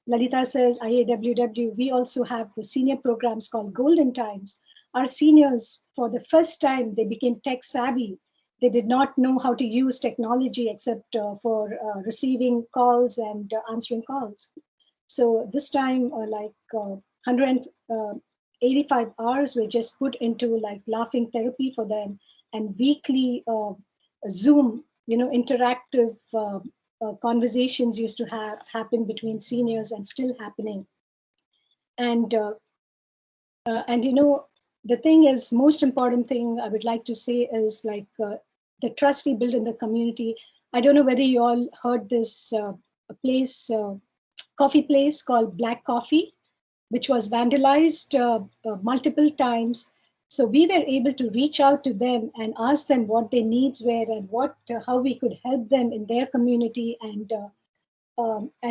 Lalita says, IAWW, we also have the senior programs called Golden Times. Our seniors, for the first time, they became tech savvy. They did not know how to use technology except for receiving calls and answering calls. So this time, 185 hours were just put into like laughing therapy for them, and weekly Zoom, interactive conversations used to happen between seniors, and still happening. And the thing is, most important thing I would like to say is like the trust we build in the community. I don't know whether you all heard this coffee place called Black Coffee, which was vandalized multiple times. So we were able to reach out to them and ask them what their needs were and how we could help them in their community. And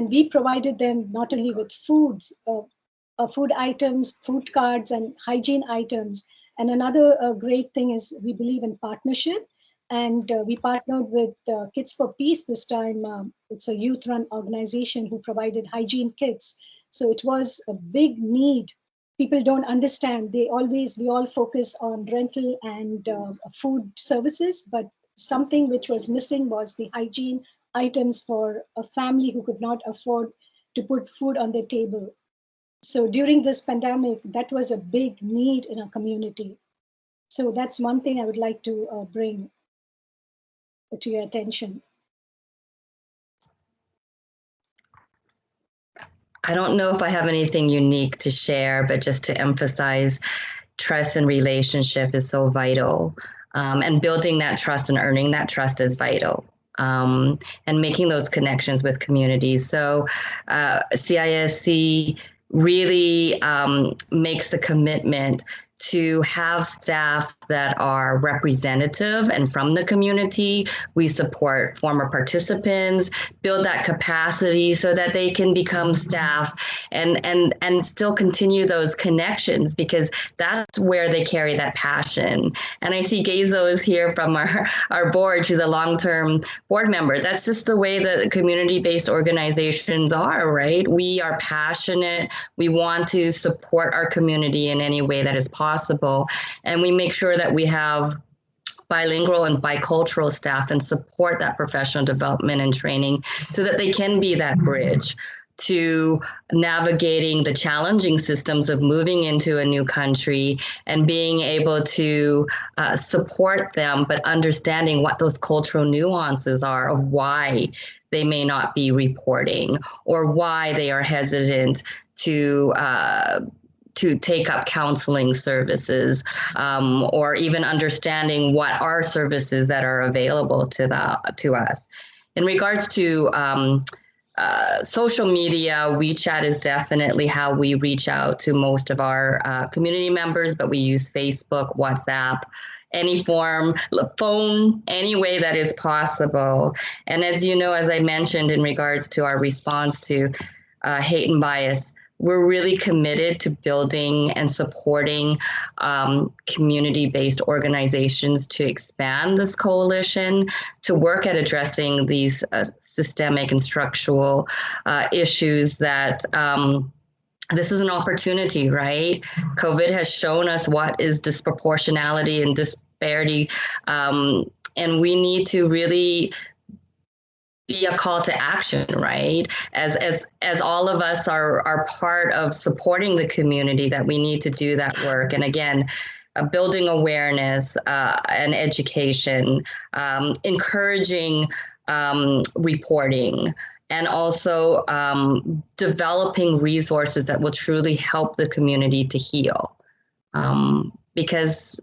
we provided them not only with food items, food cards, and hygiene items, And another great thing is we believe in partnership. And we partnered with Kids for Peace this time. It's a youth-run organization who provided hygiene kits. So it was a big need. People don't understand. We all focus on rental and food services, but something which was missing was the hygiene items for a family who could not afford to put food on their table. So during this pandemic, that was a big need in our community. So that's one thing I would like to bring to your attention. I don't know if I have anything unique to share, but just to emphasize, trust and relationship is so vital. And building that trust and earning that trust is vital. And making those connections with communities. So CISC really makes a commitment to have staff that are representative and from the community. We support former participants, build that capacity so that they can become staff and still continue those connections, because that's where they carry that passion. And I see Gezo is here from our board. She's a long-term board member. That's just the way that community-based organizations are, right? We are passionate. We want to support our community in any way that is possible. And we make sure that we have bilingual and bicultural staff and support that professional development and training so that they can be that bridge to navigating the challenging systems of moving into a new country and being able to support them, but understanding what those cultural nuances are of why they may not be reporting or why they are hesitant to take up counseling services, or even understanding what are services that are available to us. In regards to social media, WeChat is definitely how we reach out to most of our community members, but we use Facebook, WhatsApp, any form, phone, any way that is possible. And as you know, as I mentioned in regards to our response to hate and bias, we're really committed to building and supporting community-based organizations to expand this coalition, to work at addressing these systemic and structural issues that this is an opportunity, right? COVID has shown us what is disproportionality and disparity, and we need to really be a call to action, right? As all of us are part of supporting the community, that we need to do that work. And again, building awareness and education, encouraging reporting, and also developing resources that will truly help the community to heal, because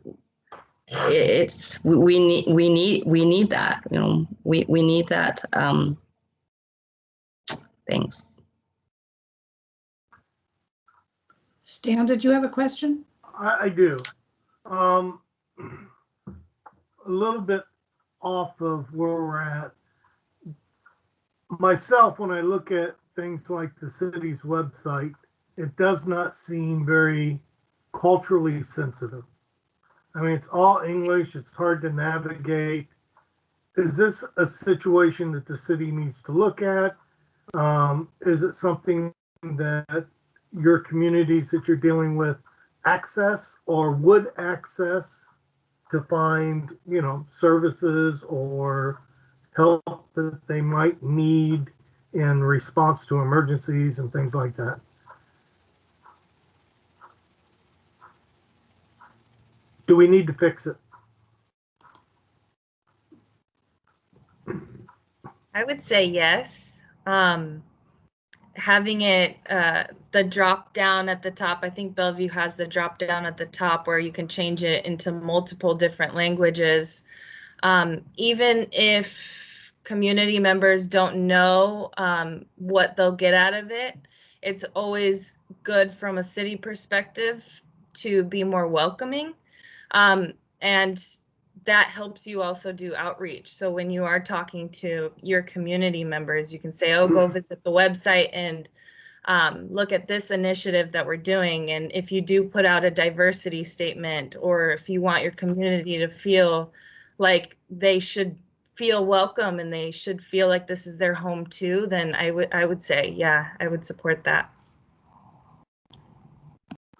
we need that, we need that. Thanks. Stan, did you have a question? I do. A little bit off of where we're at. Myself, when I look at things like the city's website, it does not seem very culturally sensitive. I mean, it's all English. It's hard to navigate. Is this a situation that the city needs to look at? Is it something that your communities that you're dealing with access or would access to find, services or help that they might need in response to emergencies and things like that? Do we need to fix it? I would say yes. Having it, the drop down at the top, I think Bellevue has the drop down at the top where you can change it into multiple different languages. Even if community members don't know what they'll get out of it, it's always good from a city perspective to be more welcoming. And that helps you also do outreach. So when you are talking to your community members, you can say, oh, go visit the website and look at this initiative that we're doing. And if you do put out a diversity statement, or if you want your community to feel like they should feel welcome and they should feel like this is their home too, then I would say, yeah, I would support that.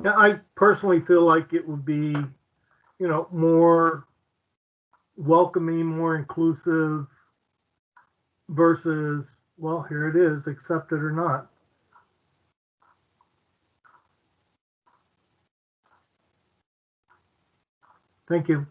Yeah, I personally feel like it would be, more welcoming, more inclusive versus, well, here it is, accept it or not. Thank you.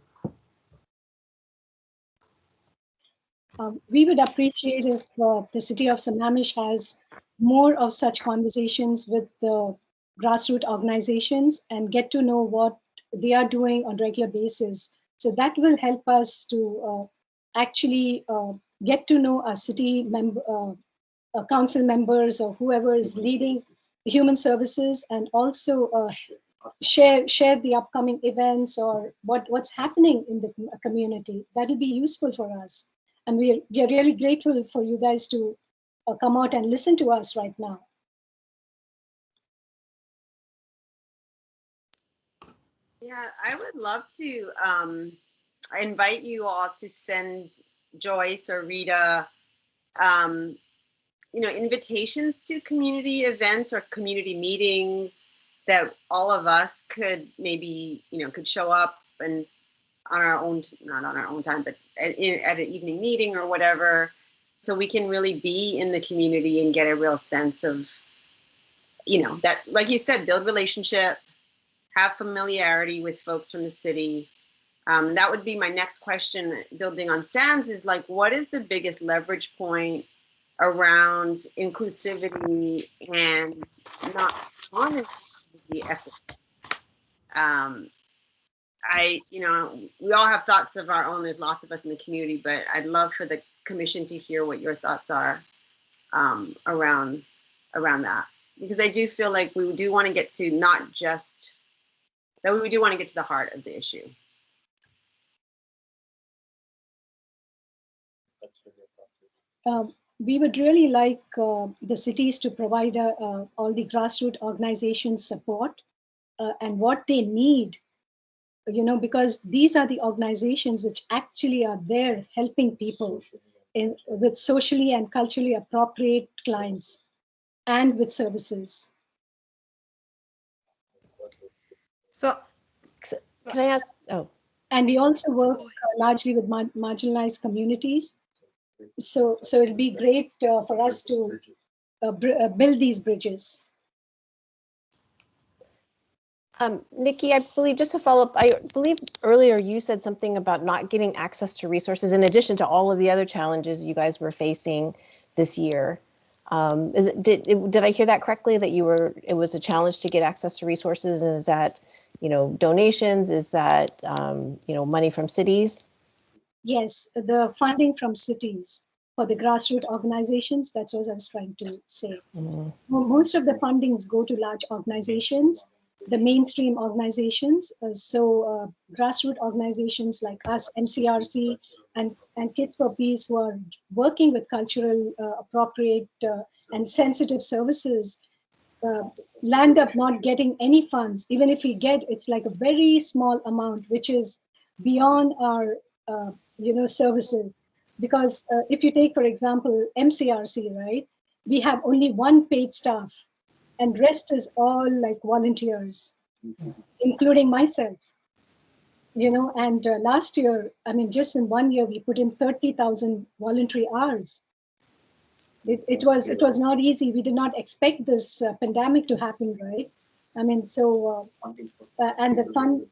We would appreciate if the city of Sammamish has more of such conversations with the grassroots organizations and get to know what they are doing on a regular basis. So that will help us to actually get to know our city council members or whoever is leading human services, and also share the upcoming events or what's happening in the community. That will be useful for us. And we are really grateful for you guys to come out and listen to us right now. Yeah, I would love to invite you all to send Joyce or Rita, invitations to community events or community meetings that all of us could maybe, could show up and on our own, not on our own time, but at an evening meeting or whatever, so we can really be in the community and get a real sense of, that, like you said, build relationship, have familiarity with folks from the city. That would be my next question, building on Stan's, is like, what is the biggest leverage point around inclusivity and not non-inclusivity efforts? We all have thoughts of our own. There's lots of us in the community, but I'd love for the commission to hear what your thoughts are around that, because I do feel like we do want to get to not just that, we do want to get to the heart of the issue. We would really like the cities to provide all the grassroots organizations support and what they need, because these are the organizations which actually are there helping people with socially and culturally appropriate clients and with services. So can I ask? Oh. And we also work largely with marginalized communities. So it'll be great for us to build these bridges. Nikki, I believe, just to follow up, I believe earlier you said something about not getting access to resources in addition to all of the other challenges you guys were facing this year. Did I hear that correctly, that it was a challenge to get access to resources? And is that, donations? Is that, money from cities? Yes, the funding from cities for the grassroots organizations, that's what I was trying to say. Mm-hmm. Most of the fundings go to large organizations, the mainstream organizations. Grassroots organizations like us, MCRC, and Kids for Peace, who are working with cultural appropriate and sensitive services, land up not getting any funds. Even if we get, it's like a very small amount, which is beyond our services. Because if you take, for example, MCRC, right? We have only one paid staff, and rest is all like volunteers, including myself. And last year, just in 1 year, we put in 30,000 voluntary hours. It was not easy. We did not expect this pandemic to happen, right? And the fund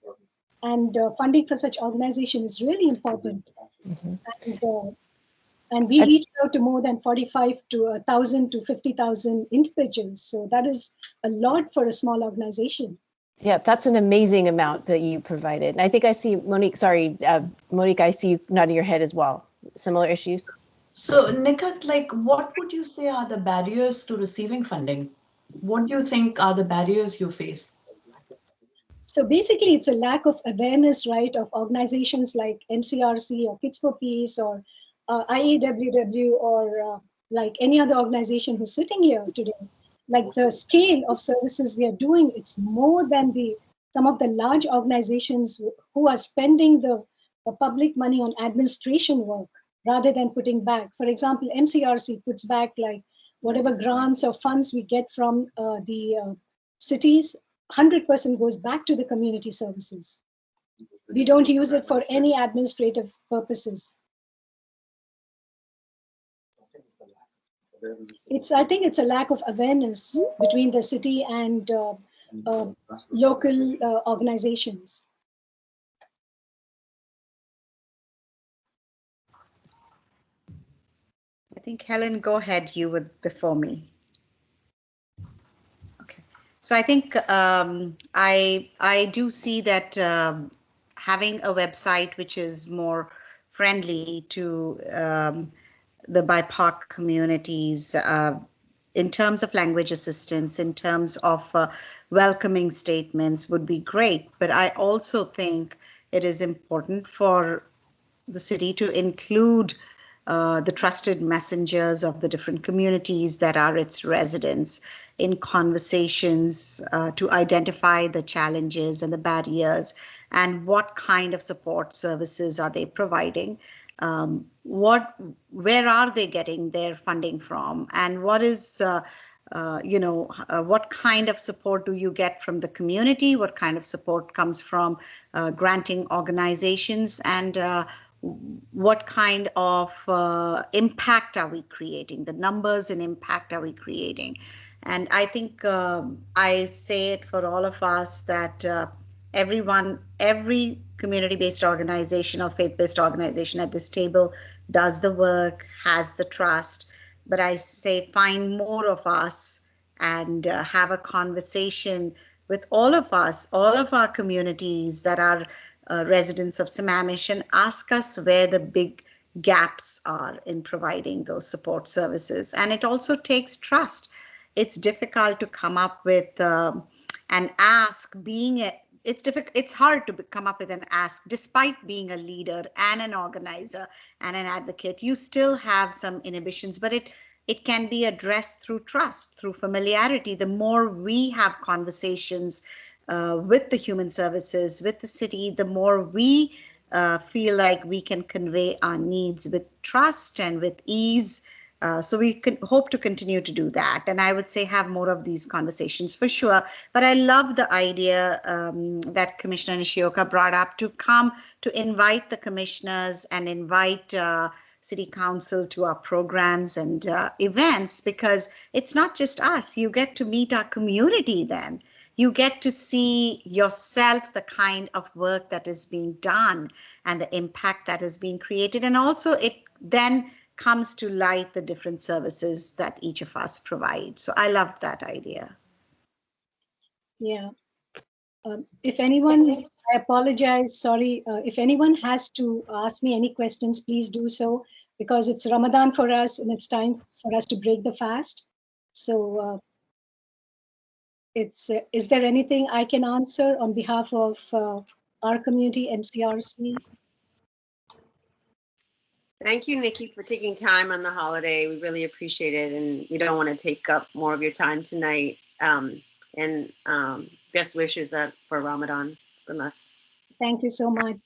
and funding for such organization is really important. Mm-hmm. And we reached out to more than 45 to 1,000 to 50,000 individuals. So that is a lot for a small organization. Yeah, that's an amazing amount that you provided. And I think I see Monique, Monique, I see you nodding your head as well. Similar issues? So Nikat, what would you say are the barriers to receiving funding? What do you think are the barriers you face? So basically, it's a lack of awareness, right, of organizations like MCRC or Kids for Peace or IEWW or like any other organization who's sitting here today. like the scale of services we are doing, it's more than some of the large organizations who are spending the public money on administration work rather than putting back. For example, MCRC puts back like whatever grants or funds we get from the cities, 100% goes back to the community services. We don't use it for any administrative purposes. I think it's a lack of awareness between the city and local organizations. I think, Helen, go ahead. You were before me. Okay. So I think I do see that having a website which is more friendly to the BIPOC communities in terms of language assistance, in terms of welcoming statements would be great. But I also think it is important for the city to include the trusted messengers of the different communities that are its residents in conversations to identify the challenges and the barriers and what kind of support services are they providing. Where are they getting their funding from, and what is what kind of support do you get from the community? What kind of support comes from granting organizations, and what kind of impact are we creating? The numbers and impact are we creating? And I think I say it for all of us that every community-based organization or faith-based organization at this table does the work, has the trust, but I say find more of us and have a conversation with all of us, all of our communities that are residents of Sammamish, and ask us where the big gaps are in providing those support services. And it also takes trust. It's difficult to come up with an ask. It's hard to come up with an ask, despite being a leader and an organizer and an advocate. You still have some inhibitions, but it can be addressed through trust, through familiarity. The more we have conversations with the human services, with the city, the more we feel like we can convey our needs with trust and with ease. So we can hope to continue to do that. And I would say have more of these conversations for sure. But I love the idea that Commissioner Nishioka brought up to come to invite the commissioners and invite City Council to our programs and events, because it's not just us. You get to meet our community then. You get to see yourself the kind of work that is being done and the impact that is being created. And also it then comes to light the different services that each of us provide. So I loved that idea. Yeah. If anyone, I apologize, sorry, if anyone has to ask me any questions, please do so, because it's Ramadan for us and it's time for us to break the fast. So is there anything I can answer on behalf of our community, MCRC? Thank you, Nikki, for taking time on the holiday. We really appreciate it, and we don't want to take up more of your time tonight. And best wishes for Ramadan from us. Thank you so much.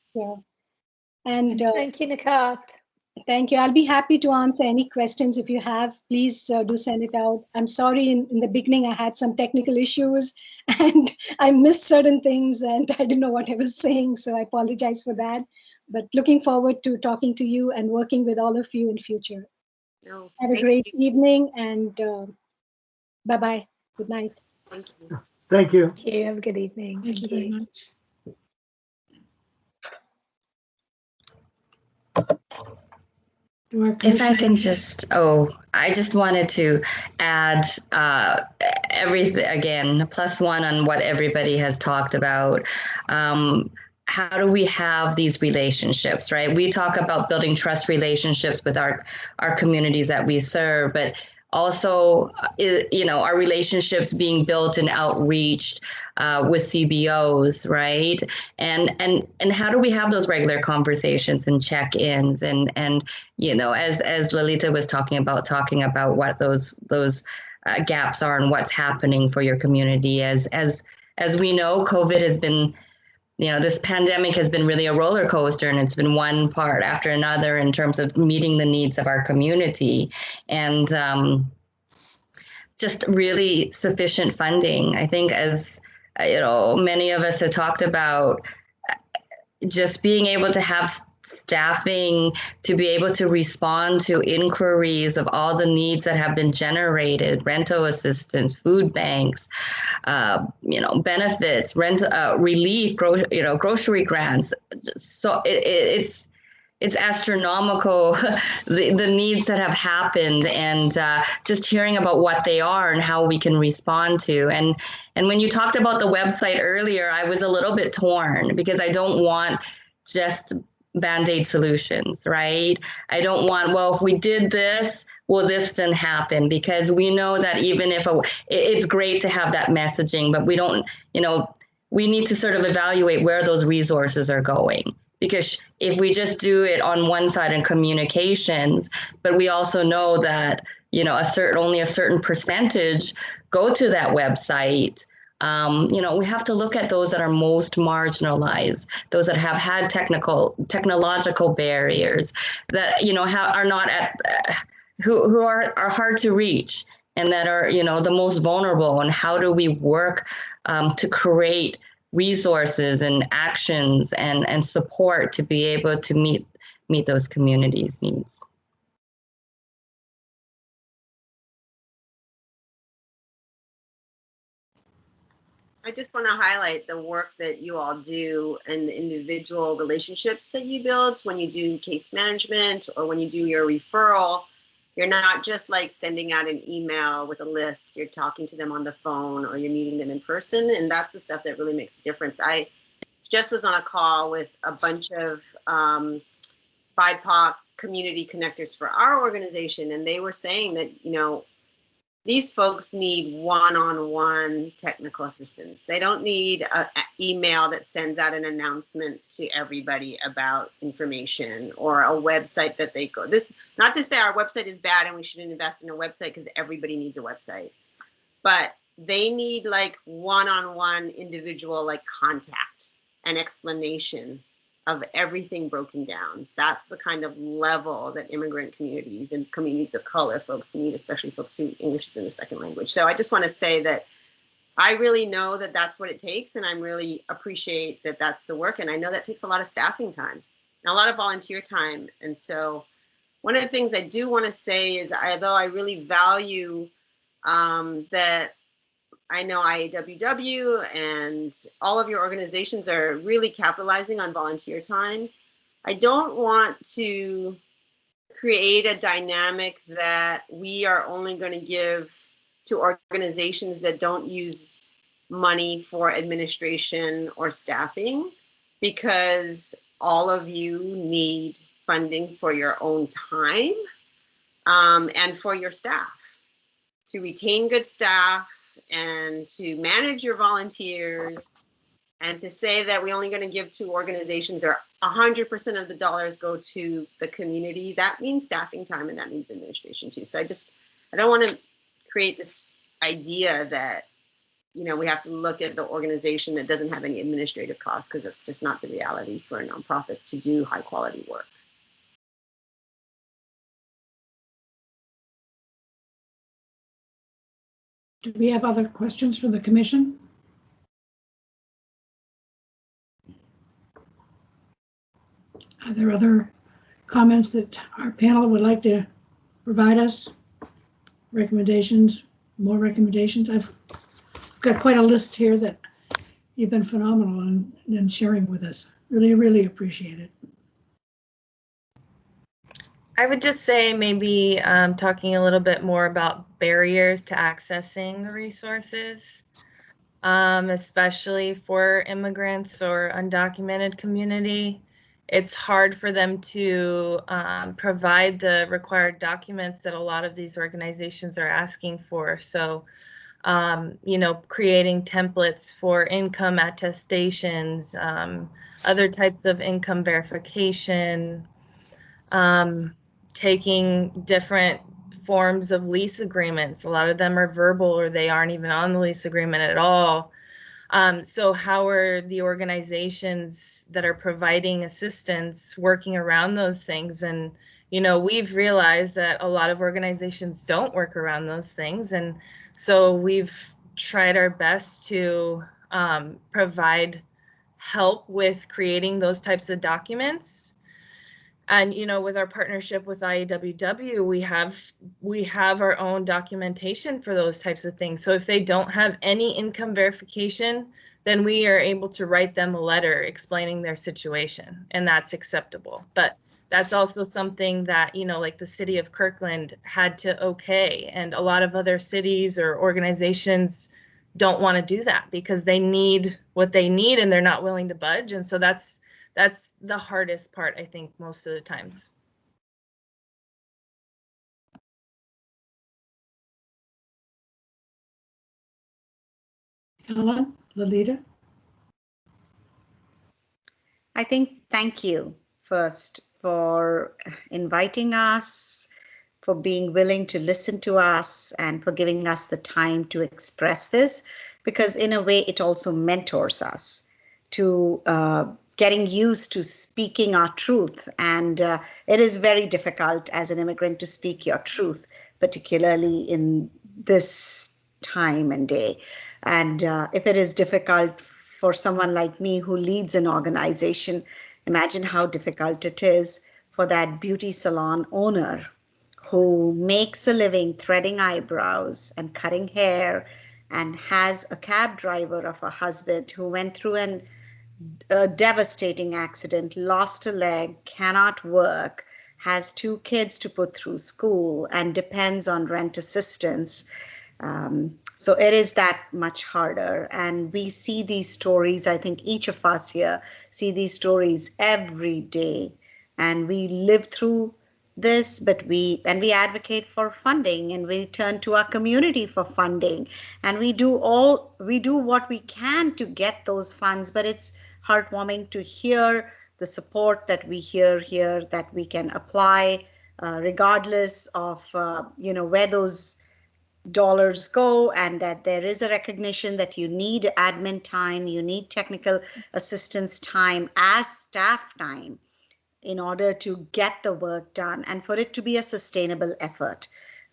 And thank you, Nikat. Thank you. I'll be happy to answer any questions if you have. Please do send it out. I'm sorry, in the beginning I had some technical issues and I missed certain things and I didn't know what I was saying, so I apologize for that. But looking forward to talking to you and working with all of you in future. No, have a great evening, and bye-bye. Good night. Thank you. Thank you. Thank you. Have a good evening. Thank you very much. If I can just, I just wanted to add everything again, +1 on what everybody has talked about. How do we have these relationships, right? We talk about building trust relationships with our communities that we serve, but also, our relationships being built and outreached with CBOs, right? And how do we have those regular conversations and check-ins and as Lalita was talking about what those gaps are and what's happening for your community. As we know, COVID has been, this pandemic has been really a roller coaster, and it's been one part after another in terms of meeting the needs of our community, and just really sufficient funding. I think, as many of us have talked about, just being able to have staffing to be able to respond to inquiries of all the needs that have been generated, rental assistance, food banks, benefits, rent relief, grocery grants. So it's astronomical, the needs that have happened, and just hearing about what they are and how we can respond to. And when you talked about the website earlier, I was a little bit torn because I don't want just Band-Aid solutions, right? I don't want, well, if we did this, well, this didn't happen, because we know that even if it's great to have that messaging, but we don't, we need to sort of evaluate where those resources are going. Because if we just do it on one side in communications, but we also know that, only a certain percentage go to that website, we have to look at those that are most marginalized, those that have had technological barriers, that, are not at, who are hard to reach, and that are, the most vulnerable. And how do we work to create resources and actions and support to be able to meet those communities' needs? I just want to highlight the work that you all do and the individual relationships that you build. So when you do case management or when you do your referral, you're not just like sending out an email with a list. You're talking to them on the phone, or you're meeting them in person. And that's the stuff that really makes a difference. I just was on a call with a bunch of BIPOC community connectors for our organization, and they were saying that, these folks need one-on-one technical assistance. They don't need an email that sends out an announcement to everybody about information, or a website that they go. This, not to say our website is bad and we shouldn't invest in a website, because everybody needs a website. But they need like one-on-one individual like contact and explanation of everything broken down. That's the kind of level that immigrant communities and communities of color folks need, especially folks who English is a second language. So I just want to say that I really know that that's what it takes, and I really appreciate that that's the work. And I know that takes a lot of staffing time and a lot of volunteer time. And so one of the things I do want to say is, although I really value that I know IAWW and all of your organizations are really capitalizing on volunteer time, I don't want to create a dynamic that we are only going to give to organizations that don't use money for administration or staffing, because all of you need funding for your own time and for your staff, to retain good staff and to manage your volunteers. And to say that we're only going to give to organizations, or 100% of the dollars go to the community, that means staffing time, and that means administration too. So I don't want to create this idea that, we have to look at the organization that doesn't have any administrative costs, because that's just not the reality for nonprofits to do high quality work. Do we have other questions for the commission? Are there other comments that our panel would like to provide us? Recommendations, more recommendations? I've got quite a list here that you've been phenomenal in sharing with us. Really, really appreciate it. I would just say maybe talking a little bit more about barriers to accessing the resources, especially for immigrants or undocumented community. It's hard for them to provide the required documents that a lot of these organizations are asking for. So, creating templates for income attestations, other types of income verification, taking different forms of lease agreements. A lot of them are verbal, or they aren't even on the lease agreement at all. So how are the organizations that are providing assistance working around those things? And, you know, we've realized that a lot of organizations don't work around those things. And so we've tried our best to provide help with creating those types of documents. And, you know, with our partnership with IEWW, we have our own documentation for those types of things. So if they don't have any income verification, then we are able to write them a letter explaining their situation, and that's acceptable. But that's also something that, you know, like the city of Kirkland had to okay, and a lot of other cities or organizations don't want to do that because they need what they need and they're not willing to budge. And so that's the hardest part, I think, most of the times. Helen, Lalita? I think thank you first for inviting us, for being willing to listen to us, and for giving us the time to express this, because in a way it also mentors us to getting used to speaking our truth. And it is very difficult as an immigrant to speak your truth, particularly in this time and day. And if it is difficult for someone like me who leads an organization, imagine how difficult it is for that beauty salon owner who makes a living threading eyebrows and cutting hair and has a cab driver of a husband who went through a devastating accident, lost a leg, cannot work, has 2 kids to put through school, and depends on rent assistance. So it is that much harder. And we see these stories, I think each of us here see these stories every day. And we live through this, but we advocate for funding, and we turn to our community for funding, and we do what we can to get those funds. But it's heartwarming to hear the support that we hear here, that we can apply regardless of where those dollars go, and that there is a recognition that you need admin time, you need technical assistance time as staff time in order to get the work done and for it to be a sustainable effort.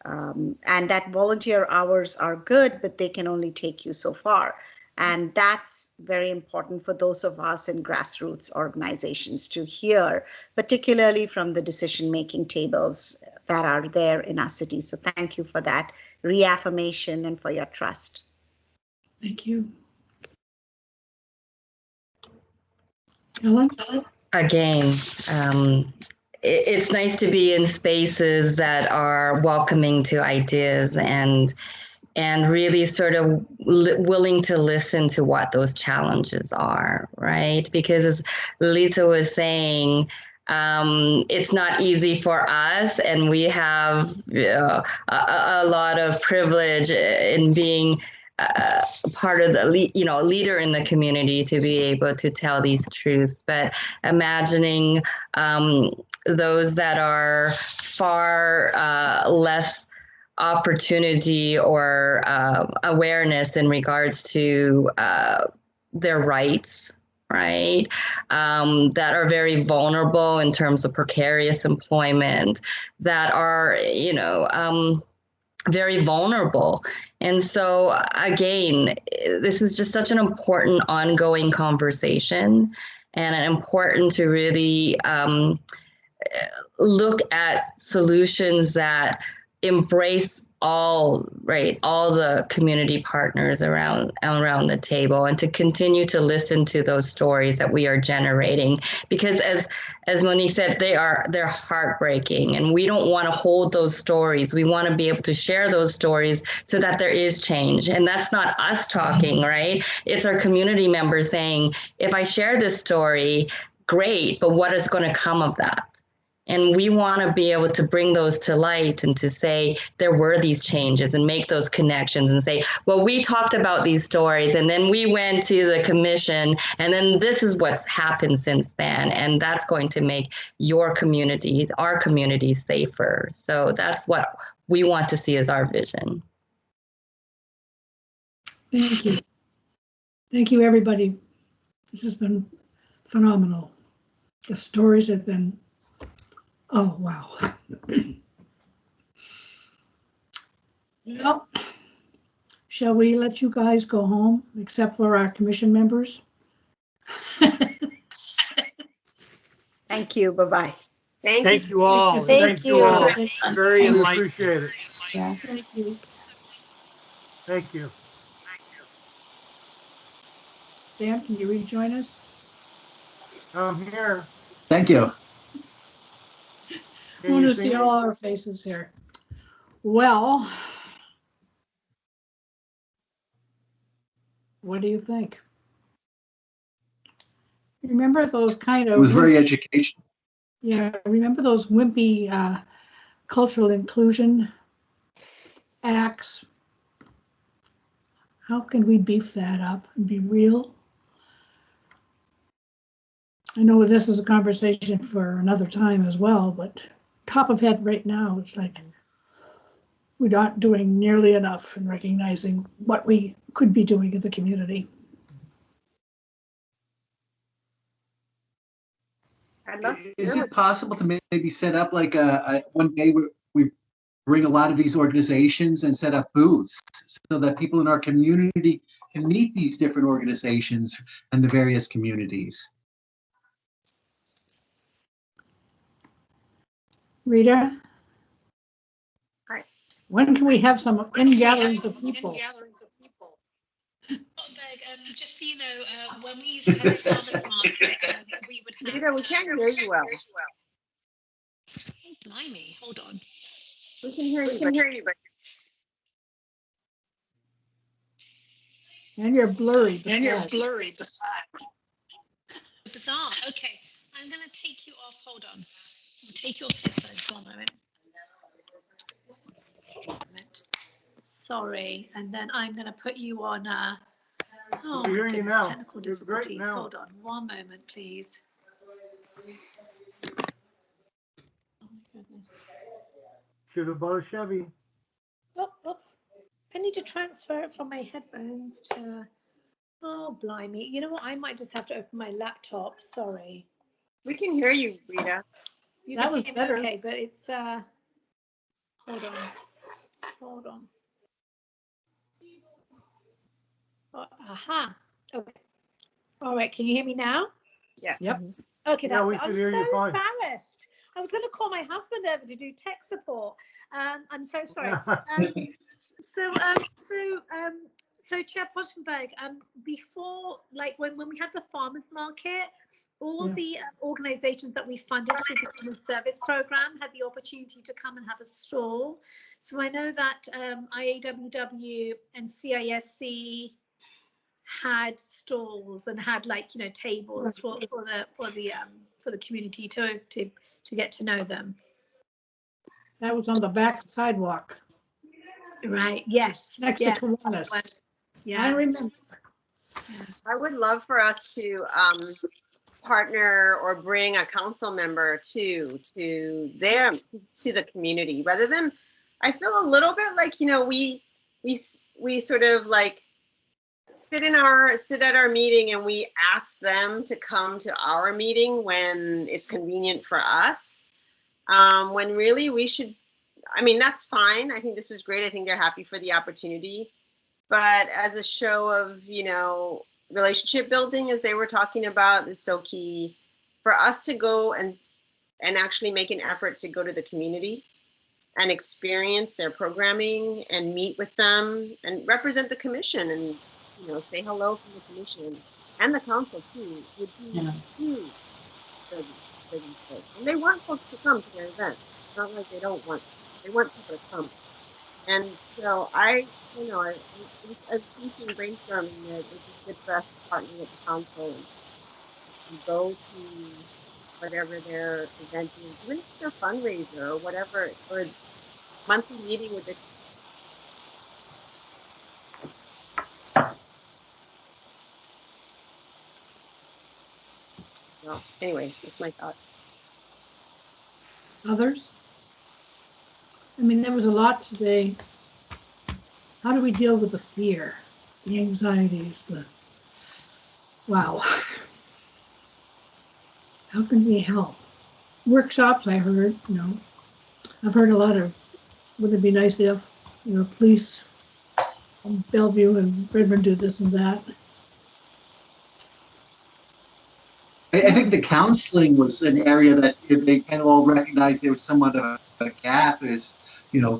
And that volunteer hours are good, but they can only take you so far. And that's very important for those of us in grassroots organizations to hear, particularly from the decision-making tables that are there in our city. So thank you for that reaffirmation and for your trust. Thank you. Helen? Again, it's nice to be in spaces that are welcoming to ideas and really sort of willing to listen to what those challenges are, right? Because as Lita was saying, it's not easy for us, and we have a lot of privilege in being part of the leader in the community to be able to tell these truths. But imagining those that are far less opportunity or awareness in regards to their rights, right? That are very vulnerable in terms of precarious employment, that are, very vulnerable. And so again, this is just such an important ongoing conversation, and important to really look at solutions that embrace all the community partners around the table, and to continue to listen to those stories that we are generating, because as Monique said, they're heartbreaking, and we don't want to hold those stories. We want to be able to share those stories so that there is change. And that's not us talking, right? It's our community members saying, if I share this story, great, but what is going to come of that? And we want to be able to bring those to light and to say there were these changes and make those connections and say, well, we talked about these stories and then we went to the commission and then this is what's happened since then. And that's going to make your communities, our communities safer. So that's what we want to see as our vision. Thank you. Thank you, everybody. This has been phenomenal. The stories have been, oh, wow. Well, shall we let you guys go home, except for our commission members? Thank you. Bye-bye. Thank you all. Thank you. all. Very We enlightening. appreciate it. Yeah. Thank you. Thank you. Stan, can you rejoin us? I'm here. Thank you. I Can want you to see see me? all our faces here. Well, what do you think? Remember those kind of It was very educational. Yeah, remember those wimpy cultural inclusion acts? How can we beef that up and be real? I know this is a conversation for another time as well, but top of head right now, it's like we're not doing nearly enough in recognizing what we could be doing in the community. I'd love to Is hear it possible to maybe set up like a one day where we bring a lot of these organizations and set up booths so that people in our community can meet these different organizations and the various communities? Rita? Hi. When can we have some in-gatherings of people? Just so you know, when we used to have the farmers market, we would have. Rita, we can't hear you well. Oh, blimey, hold on. We can hear you, but And you're blurry. Bizarre. Okay, I'm going to take you off. Hold on. I'll take your headphones. One moment. Sorry, and then I'm going to put you on. Oh We my hear you goodness, now. technical You're great difficulties. now. Hold on, one moment, please. Oh my goodness. Should have bought a Chevy. Oh. I need to transfer it from my headphones to. Oh blimey! You know what? I might just have to open my laptop. Sorry. we can hear you, Rita. You That can was hear me better. okay, but it's hold on. Oh, aha. Okay. All right. Can you hear me now? Yes. Yep. Okay, Yeah, that's we good. can I'm hear so you fine. embarrassed. I was going to call my husband over to do tech support. I'm so sorry. So Chair Pottenberg, before, like when we had the farmers market, all the organizations that we funded through the Common Service Program had the opportunity to come and have a stall. So I know that IAWW and CISC had stalls and had tables for the community to get to know them. That was on the back sidewalk. Right. Yes. Next to Kiwanis. Yeah. I remember. I would love for us to partner or bring a council member to the community rather than. I feel a little bit like we sort of like sit at our meeting and we ask them to come to our meeting when it's convenient for us. When really we should. I mean, that's fine. I think this was great. I think they're happy for the opportunity. But as a show of, relationship building, as they were talking about, is so key for us to go and actually make an effort to go to the community and experience their programming and meet with them and represent the commission and, say hello from the commission and the council too would be huge for these folks. And they want folks to come to their events. It's not like they don't want to. They want people to come. And so I was thinking, brainstorming that it would be good for us to partner with the council and go to whatever their event is, even if it's their fundraiser or whatever, or monthly meeting with the. Well, anyway, that's my thoughts. Others? I mean, there was a lot today. How do we deal with the fear, the anxieties, wow. How can we help? Workshops, I heard, I've heard a lot of, would it be nice if, police from Bellevue and Redmond do this and that. I think the counseling was an area that they kind of all recognized there was somewhat of a gap. Is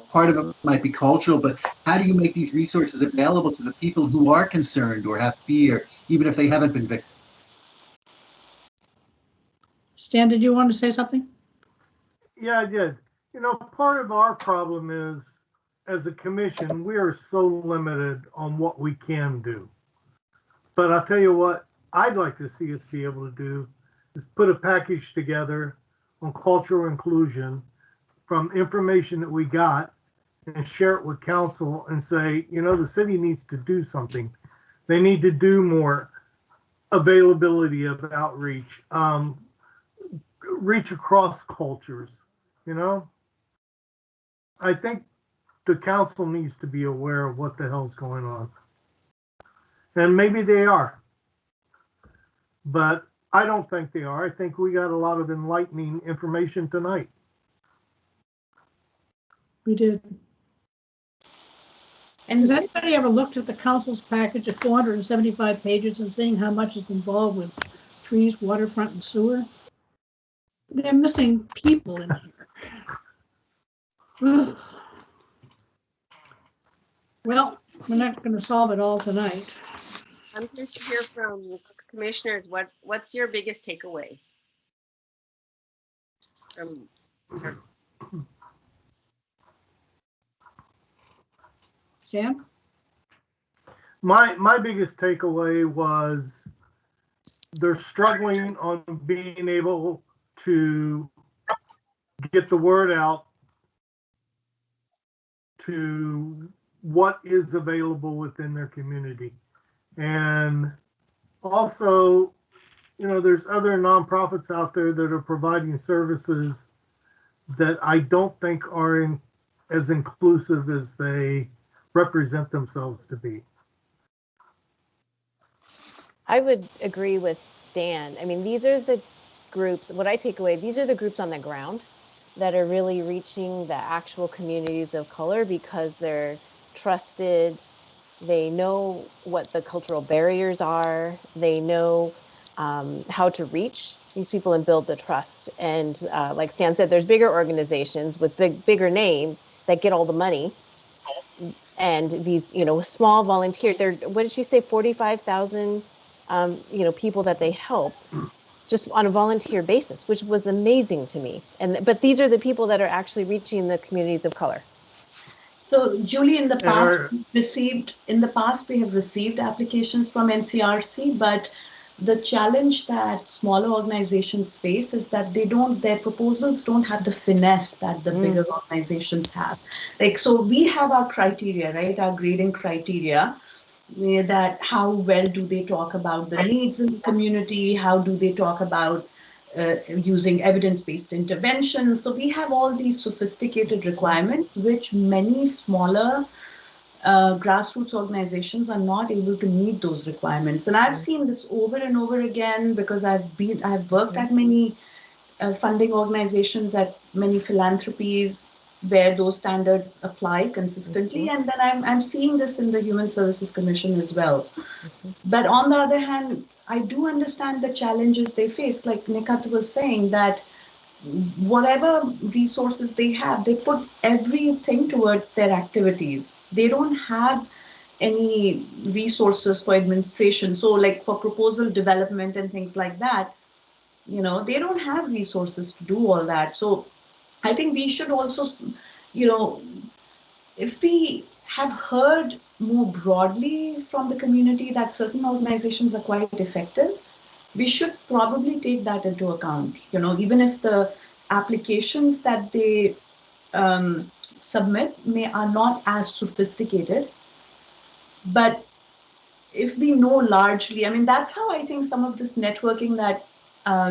part of it might be cultural, but how do you make these resources available to the people who are concerned or have fear, even if they haven't been victims? Stan, did you want to say something? Yeah, I did. Part of our problem is, as a commission, we are so limited on what we can do. But I'll tell you what I'd like to see us be able to do is put a package together on cultural inclusion from information that we got and share it with council and say, the city needs to do something. They need to do more availability of outreach, reach across cultures, I think the council needs to be aware of what the hell's going on. And maybe they are. But I don't think they are. I think we got a lot of enlightening information tonight. We did. And has anybody ever looked at the council's package of 475 pages and seeing how much is involved with trees, waterfront, and sewer? They're missing people in here. Well, we're not going to solve it all tonight. I'm curious to hear from commissioners. What's your biggest takeaway from? Stan? My biggest takeaway was they're struggling on being able to get the word out to what is available within their community. And also, there's other nonprofits out there that are providing services that I don't think are as inclusive as they represent themselves to be. I would agree with Stan. I mean, these are the groups, what I take away, these are the groups on the ground that are really reaching the actual communities of color because they're trusted. They know what the cultural barriers are. They know how to reach these people and build the trust. And like Stan said, there's bigger organizations with bigger names that get all the money. And these, small volunteers, what did she say, 45,000, people that they helped just on a volunteer basis, which was amazing to me. But these are the people that are actually reaching the communities of color. So, Julie, in the past we have received applications from MCRC, but the challenge that smaller organizations face is that their proposals don't have the finesse that the bigger organizations have. So we have our criteria, right? Our grading criteria, that how well do they talk about the needs in the community? How do they talk about using evidence-based interventions? So we have all these sophisticated requirements, which many smaller grassroots organizations are not able to meet those requirements. And I've seen this over and over again because I've worked at many funding organizations, at many philanthropies where those standards apply consistently. And then I'm seeing this in the Human Services Commission as well. But on the other hand, I do understand the challenges they face. Like Nikat was saying, that whatever resources they have, they put everything towards their activities. They don't have any resources for administration. So like for proposal development and things like that, they don't have resources to do all that. So I think we should also, if we have heard more broadly from the community that certain organizations are quite effective, we should probably take that into account. You know, even if the applications that they submit are not as sophisticated, but if we know largely, I mean, that's how I think some of this networking that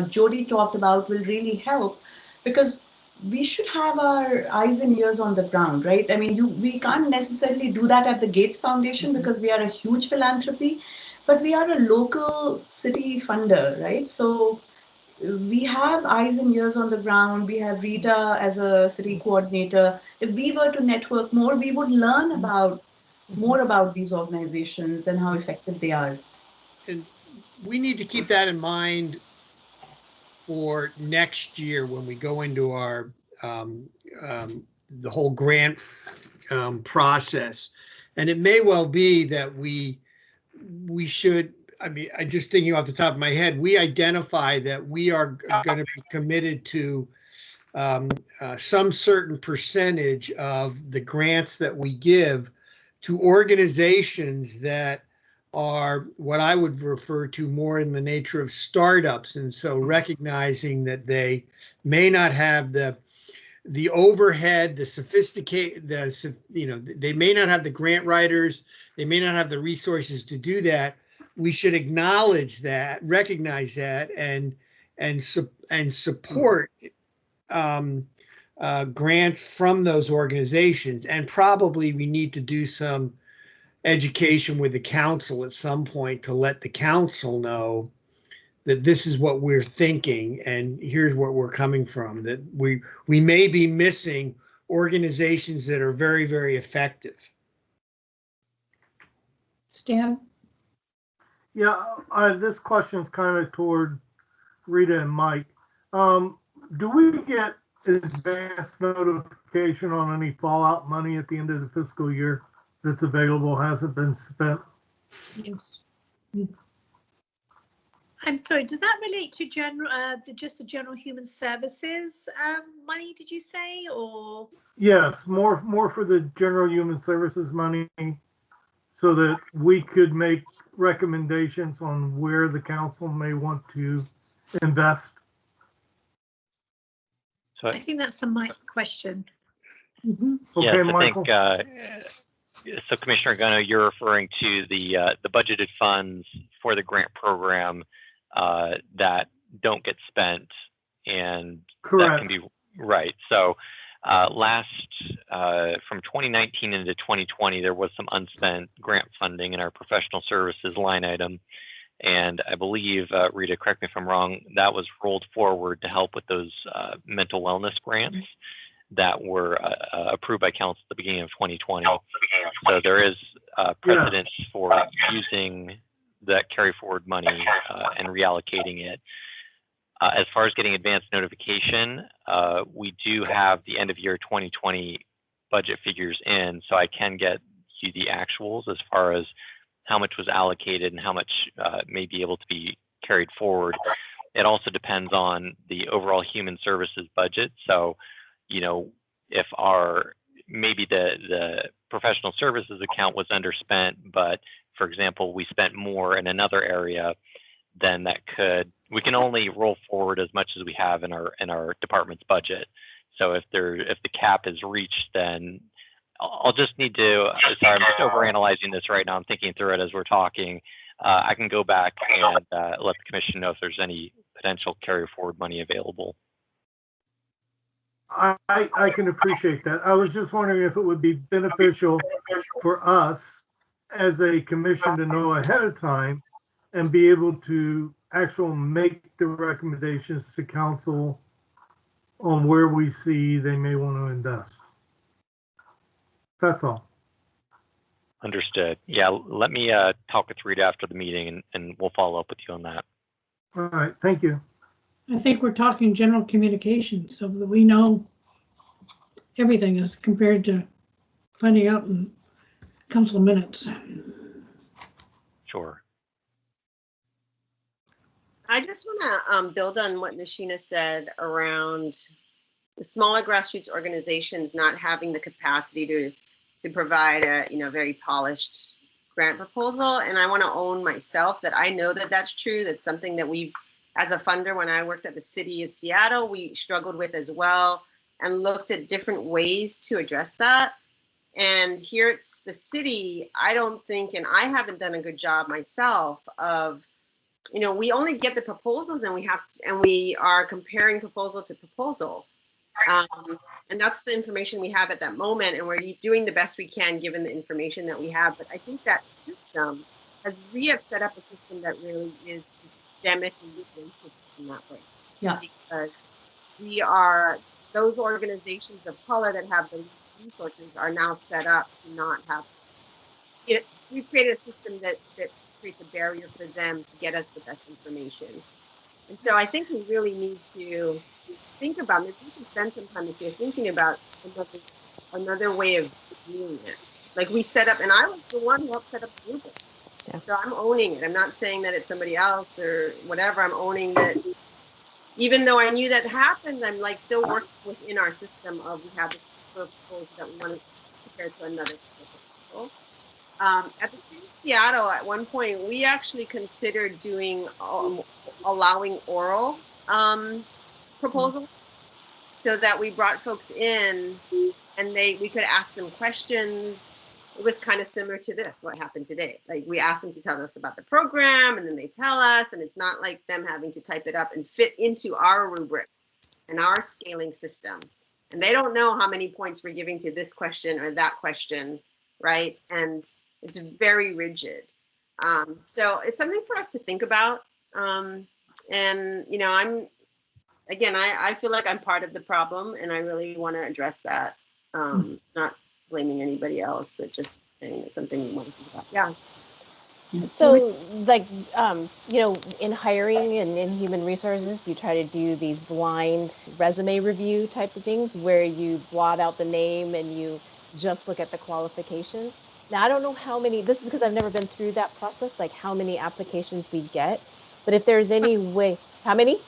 Jody talked about will really help, because we should have our eyes and ears on the ground, right? I mean, we can't necessarily do that at the Gates Foundation because we are a huge philanthropy, but we are a local city funder, right? So we have eyes and ears on the ground. We have Rita as a city coordinator. If we were to network more, we would learn about more about these organizations and how effective they are. And we need to keep that in mind for next year when we go into our the whole grant process. And it may well be that we should, I mean, I just thinking off the top of my head, we identify that we are going to be committed to some certain percentage of the grants that we give to organizations that are what I would refer to more in the nature of startups. And so recognizing that they may not have the overhead, the sophisticated, they may not have the grant writers, they may not have the resources to do that. We should acknowledge that, recognize that, and support grants from those organizations. And probably we need to do some education with the council at some point to let the council know that this is what we're thinking and here's where we're coming from, that we may be missing organizations that are very, very effective. Stan? Yeah, this question is kind of toward Rita and Mike. Do we get advance notification on any fallout money at the end of the fiscal year that's available, hasn't been spent? Yes. I'm sorry, does that relate to general, just the general human services money, did you say, or? Yes, more for the general human services money, so that we could make recommendations on where the council may want to invest. So I think that's a Mike question. Mm-hmm. Okay, yes, Michael. I think, so Commissioner Gunno, you're referring to the budgeted funds for the grant program that don't get spent, and Correct. That can be right. So from 2019 into 2020, there was some unspent grant funding in our professional services line item. And I believe, Rita, correct me if I'm wrong, that was rolled forward to help with those mental wellness grants that were approved by council at the beginning of 2020. So there is precedent for using that carry forward money and reallocating it. As far as getting advance notification, we do have the end of year 2020 budget figures in, so I can get you the actuals as far as how much was allocated and how much may be able to be carried forward. It also depends on the overall human services budget. So, you know, if maybe the professional services account was underspent, but for example, we spent more in another area, then we can only roll forward as much as we have in our department's budget. So if the cap is reached, then I'll just need to, sorry, I'm just overanalyzing this right now. I'm thinking through it as we're talking. I can go back and let the commission know if there's any potential carry forward money available. I can appreciate that. I was just wondering if it would be beneficial for us as a commission to know ahead of time and be able to actually make the recommendations to council on where we see they may want to invest. That's all. Understood. Yeah, let me talk with Rita after the meeting and we'll follow up with you on that. All right, thank you. I think we're talking general communication, so that we know everything as compared to finding out in council minutes. Sure. I just want to build on what Nashina said around the smaller grassroots organizations not having the capacity to provide a very polished grant proposal, and I want to own myself that I know that that's true. That's something that we've, as a funder, when I worked at the city of Seattle, we struggled with as well and looked at different ways to address that. And here it's the city, I don't think, and I haven't done a good job myself of, you know, we only get the proposals and we are comparing proposal to proposal. And that's the information we have at that moment, and we're doing the best we can given the information that we have. But I think that system we have set up a system that really is systemically racist in that way. Yeah. Because those organizations of color that have the least resources are now set up to not have it. We've created a system that creates a barrier for them to get us the best information. And so I think we really need to think about, maybe we should spend some time this year thinking about another way of doing it. Like we set up, and I was the one who helped set up the rubric. Yeah. So I'm owning it. I'm not saying that it's somebody else or whatever. I'm owning that. Even though I knew that happened, I'm like still working within our system of we have this proposal that we want to compare to another proposal. At the city of Seattle, at one point, we actually considered doing allowing oral proposals, so that we brought folks in and we could ask them questions. It was kind of similar to this, what happened today. Like we asked them to tell us about the program, and then they tell us, and it's not like them having to type it up and fit into our rubric and our scaling system. And they don't know how many points we're giving to this question or that question, right? And it's very rigid. So it's something for us to think about. And, you know, I feel like I'm part of the problem, and I really want to address that. Not blaming anybody else, but just saying it's something we want to think about. Yeah. So, like, you know, in hiring and in human resources, you try to do these blind resume review type of things where you blot out the name and you just look at the qualifications. Now, I don't know how many, this is because I've never been through that process, like how many applications we get, but if there's any way, how many?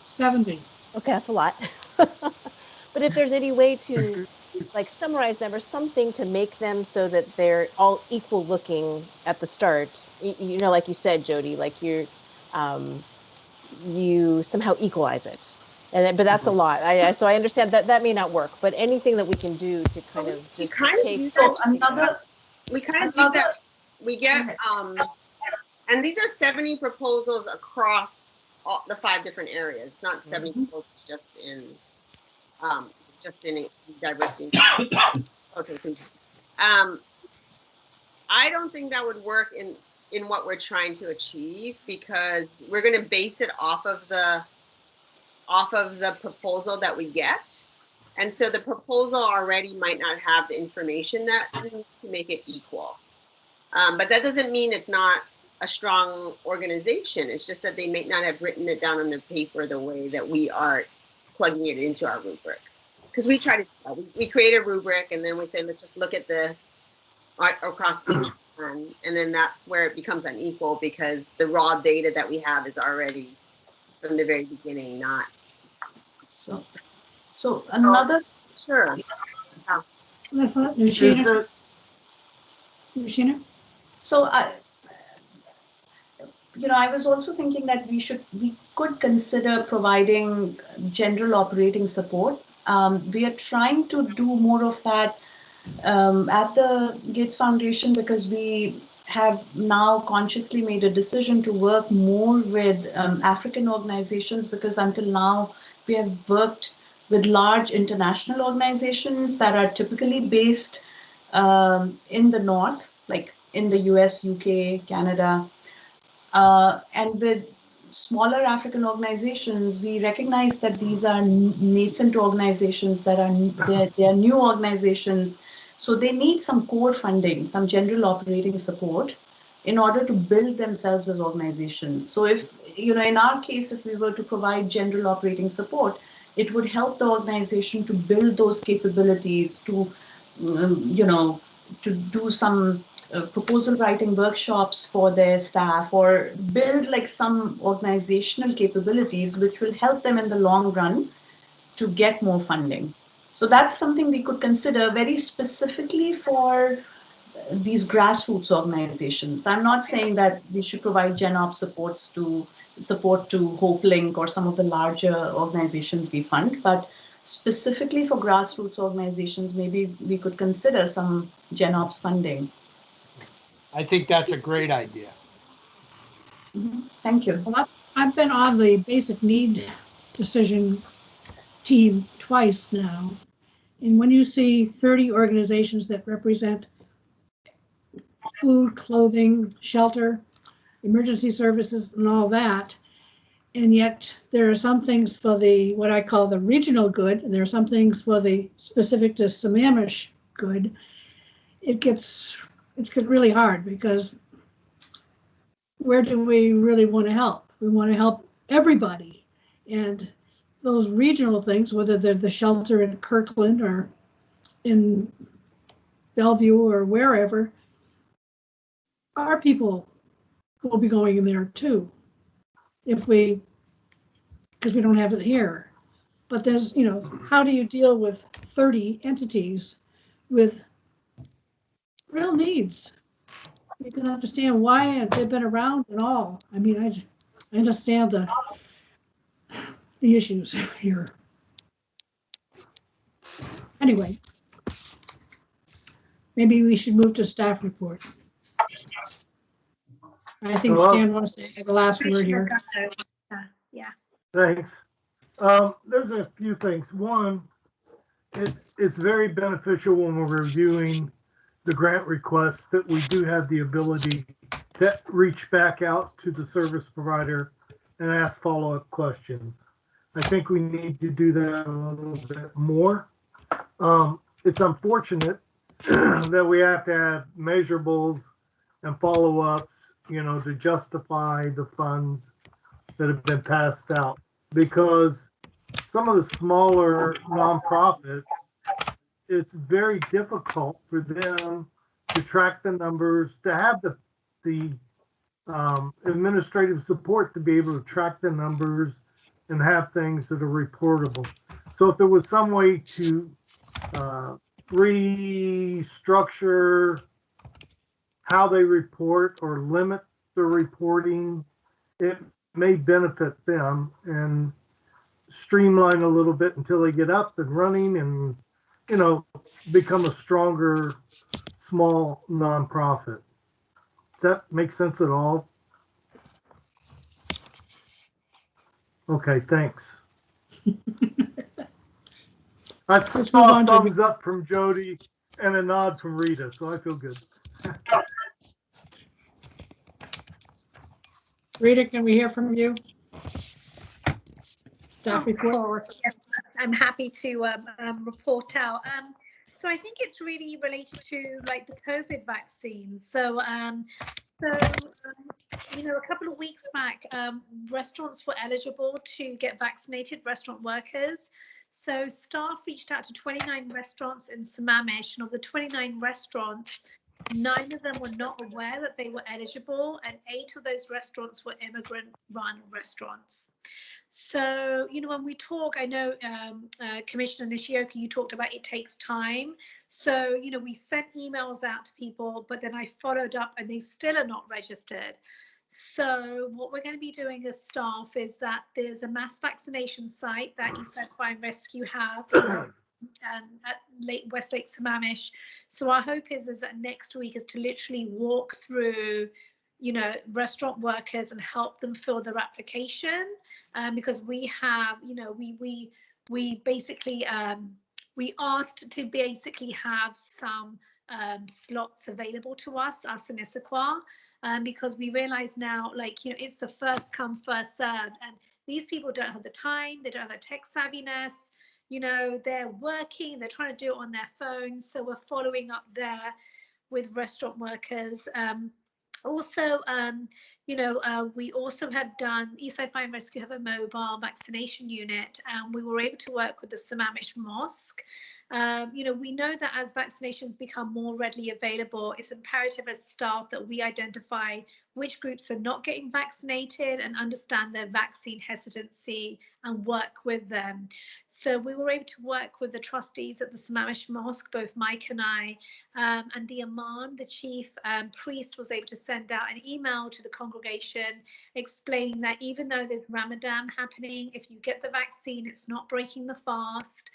70. Okay, that's a lot. But if there's any way to like summarize them or something to make them so that they're all equal looking at the start, you know, like you said, Jody, like you somehow equalize it. But that's a lot. So I understand that may not work, but anything that we can do to kind of just take. We kind of do that. We get and these are 70 proposals across all the 5 different areas. It's not 70 proposals just in diversity. I don't think that would work in what we're trying to achieve, because we're going to base it off of the proposal that we get. And so the proposal already might not have the information that we need to make it equal. But that doesn't mean it's not a strong organization. It's just that they may not have written it down on the paper the way that we are plugging it into our rubric. Because we try to, we create a rubric and then we say, let's just look at this across each one. And then that's where it becomes unequal, because the raw data that we have is already from the very beginning not. So another. Sure. Yeah. Let's let Nushina. Nushina? So I was also thinking that we could consider providing general operating support. We are trying to do more of that at the Gates Foundation, because we have now consciously made a decision to work more with African organizations, because until now we have worked with large international organizations that are typically based in the North, like in the US, UK, Canada. And with smaller African organizations, we recognize that these are nascent organizations, they are new organizations. So they need some core funding, some general operating support in order to build themselves as organizations. So if, in our case, if we were to provide general operating support, it would help the organization to build those capabilities, to, to do some proposal writing workshops for their staff, or build like some organizational capabilities which will help them in the long run to get more funding. So that's something we could consider very specifically for these grassroots organizations. I'm not saying that we should provide GenOps support to HopeLink or some of the larger organizations we fund, but specifically for grassroots organizations, maybe we could consider some GenOps funding. I think that's a great idea. Thank you. Well, I've been on the basic need decision team twice now. And when you see 30 organizations that represent food, clothing, shelter, emergency services, and all that, and yet there are some things for the, what I call the regional good, and there are some things for the specific to Sammamish good, it's really hard, because where do we really want to help? We want to help everybody. And those regional things, whether they're the shelter in Kirkland or in Bellevue or wherever, our people will be going in there too, because we don't have it here. But there's, how do you deal with 30 entities with real needs? You can understand why they've been around and all. I mean, I understand the issues here. Anyway, maybe we should move to staff report. I think Stan wants to have the last word here. Yeah. Thanks. There's a few things. One, it's very beneficial when we're reviewing the grant requests that we do have the ability to reach back out to the service provider and ask follow-up questions. I think we need to do that a little bit more. It's unfortunate that we have to have measurables and follow-ups, to justify the funds that have been passed out, because some of the smaller nonprofits, it's very difficult for them to track the numbers, to have the administrative support to be able to track the numbers and have things that are reportable. So if there was some way to restructure how they report or limit the reporting, it may benefit them and streamline a little bit until they get up and running and, become a stronger, small nonprofit. Does that make sense at all? Okay, thanks. I saw a thumbs up from Jody and a nod from Rita, so I feel good. Rita, can we hear from you? Staff report. Yes, I'm happy to report out. So I think it's really related to like the COVID vaccine. So, a couple of weeks back, restaurants were eligible to get vaccinated, restaurant workers. So staff reached out to 29 restaurants in Sammamish, and of the 29 restaurants, 9 of them were not aware that they were eligible, and 8 of those restaurants were immigrant-run restaurants. So, when we talk, I know Commissioner Nishioka, you talked about it takes time. So, we sent emails out to people, but then I followed up and they still are not registered. So what we're going to be doing as staff is that there's a mass vaccination site that Eastside Fire and Rescue have at Westlake Sammamish. So our hope is that next week is to literally walk through, restaurant workers and help them fill their application, because we have, we basically we asked to basically have some slots available to us in Issaquah, because we realize now, it's the first come, first served, and these people don't have the time, they don't have the tech savviness, they're working, they're trying to do it on their phones. So we're following up there with restaurant workers. Also, we also have done, Eastside Fire and Rescue have a mobile vaccination unit, and we were able to work with the Sammamish Mosque. We know that as vaccinations become more readily available, it's imperative as staff that we identify which groups are not getting vaccinated and understand their vaccine hesitancy and work with them. So we were able to work with the trustees at the Sammamish Mosque, both Mike and I, and the Imam, the chief priest, was able to send out an email to the congregation explaining that even though there's Ramadan happening, if you get the vaccine, it's not breaking the fast.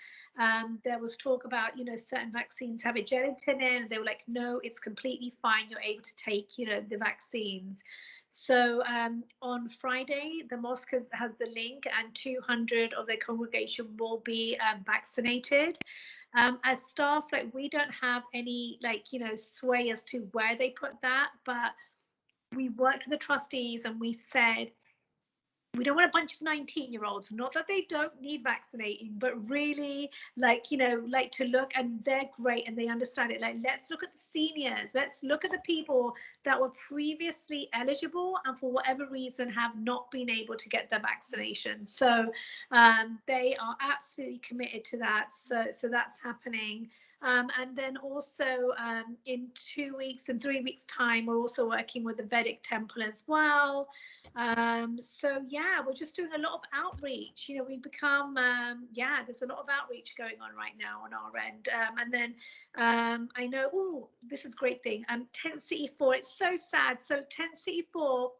There was talk about, certain vaccines have a gelatin in, and they were like, no, it's completely fine. You're able to take, the vaccines. So on Friday, the mosque has the link, and 200 of their congregation will be vaccinated. As staff, we don't have any, sway as to where they put that, but we worked with the trustees and we said, we don't want a bunch of 19-year-olds, not that they don't need vaccinating, but really to look, and they're great and they understand it. Let's look at the seniors. Let's look at the people that were previously eligible and for whatever reason have not been able to get their vaccination. So they are absolutely committed to that. So that's happening. And then also in 2 weeks and 3 weeks time, we're also working with the Vedic temple as well. So yeah, we're just doing a lot of outreach. We've become, there's a lot of outreach going on right now on our end. And then I know, this is a great thing. Tent City 4, it's so sad. So Tent City 4,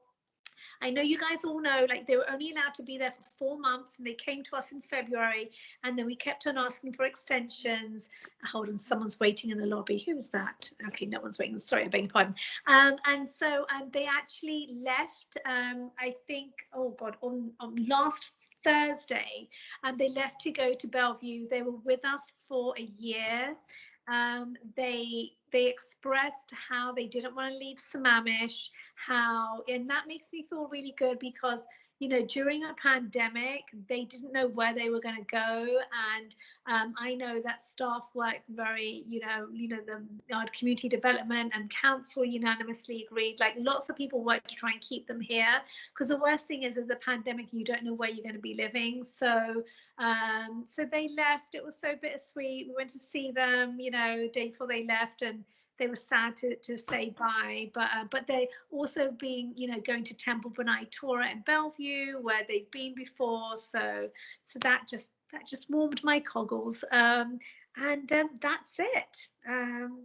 I know you guys all know, they were only allowed to be there for 4 months, and they came to us in February, and then we kept on asking for extensions. Hold on, someone's waiting in the lobby. Who is that? Okay, no one's waiting. Sorry, I beg your pardon. And so they actually left, I think, on last Thursday, and they left to go to Bellevue. They were with us for a year. They expressed how they didn't want to leave Sammamish, and that makes me feel really good because, during a pandemic, they didn't know where they were going to go. And I know that staff worked very, our community development and council unanimously agreed, lots of people worked to try and keep them here, because the worst thing is a pandemic, you don't know where you're going to be living. So they left. It was so bittersweet. We went to see them, day before they left, and they were sad to say bye, but they also being, going to Temple Bonai Torah in Bellevue, where they've been before. So that just warmed my coggles. And that's it.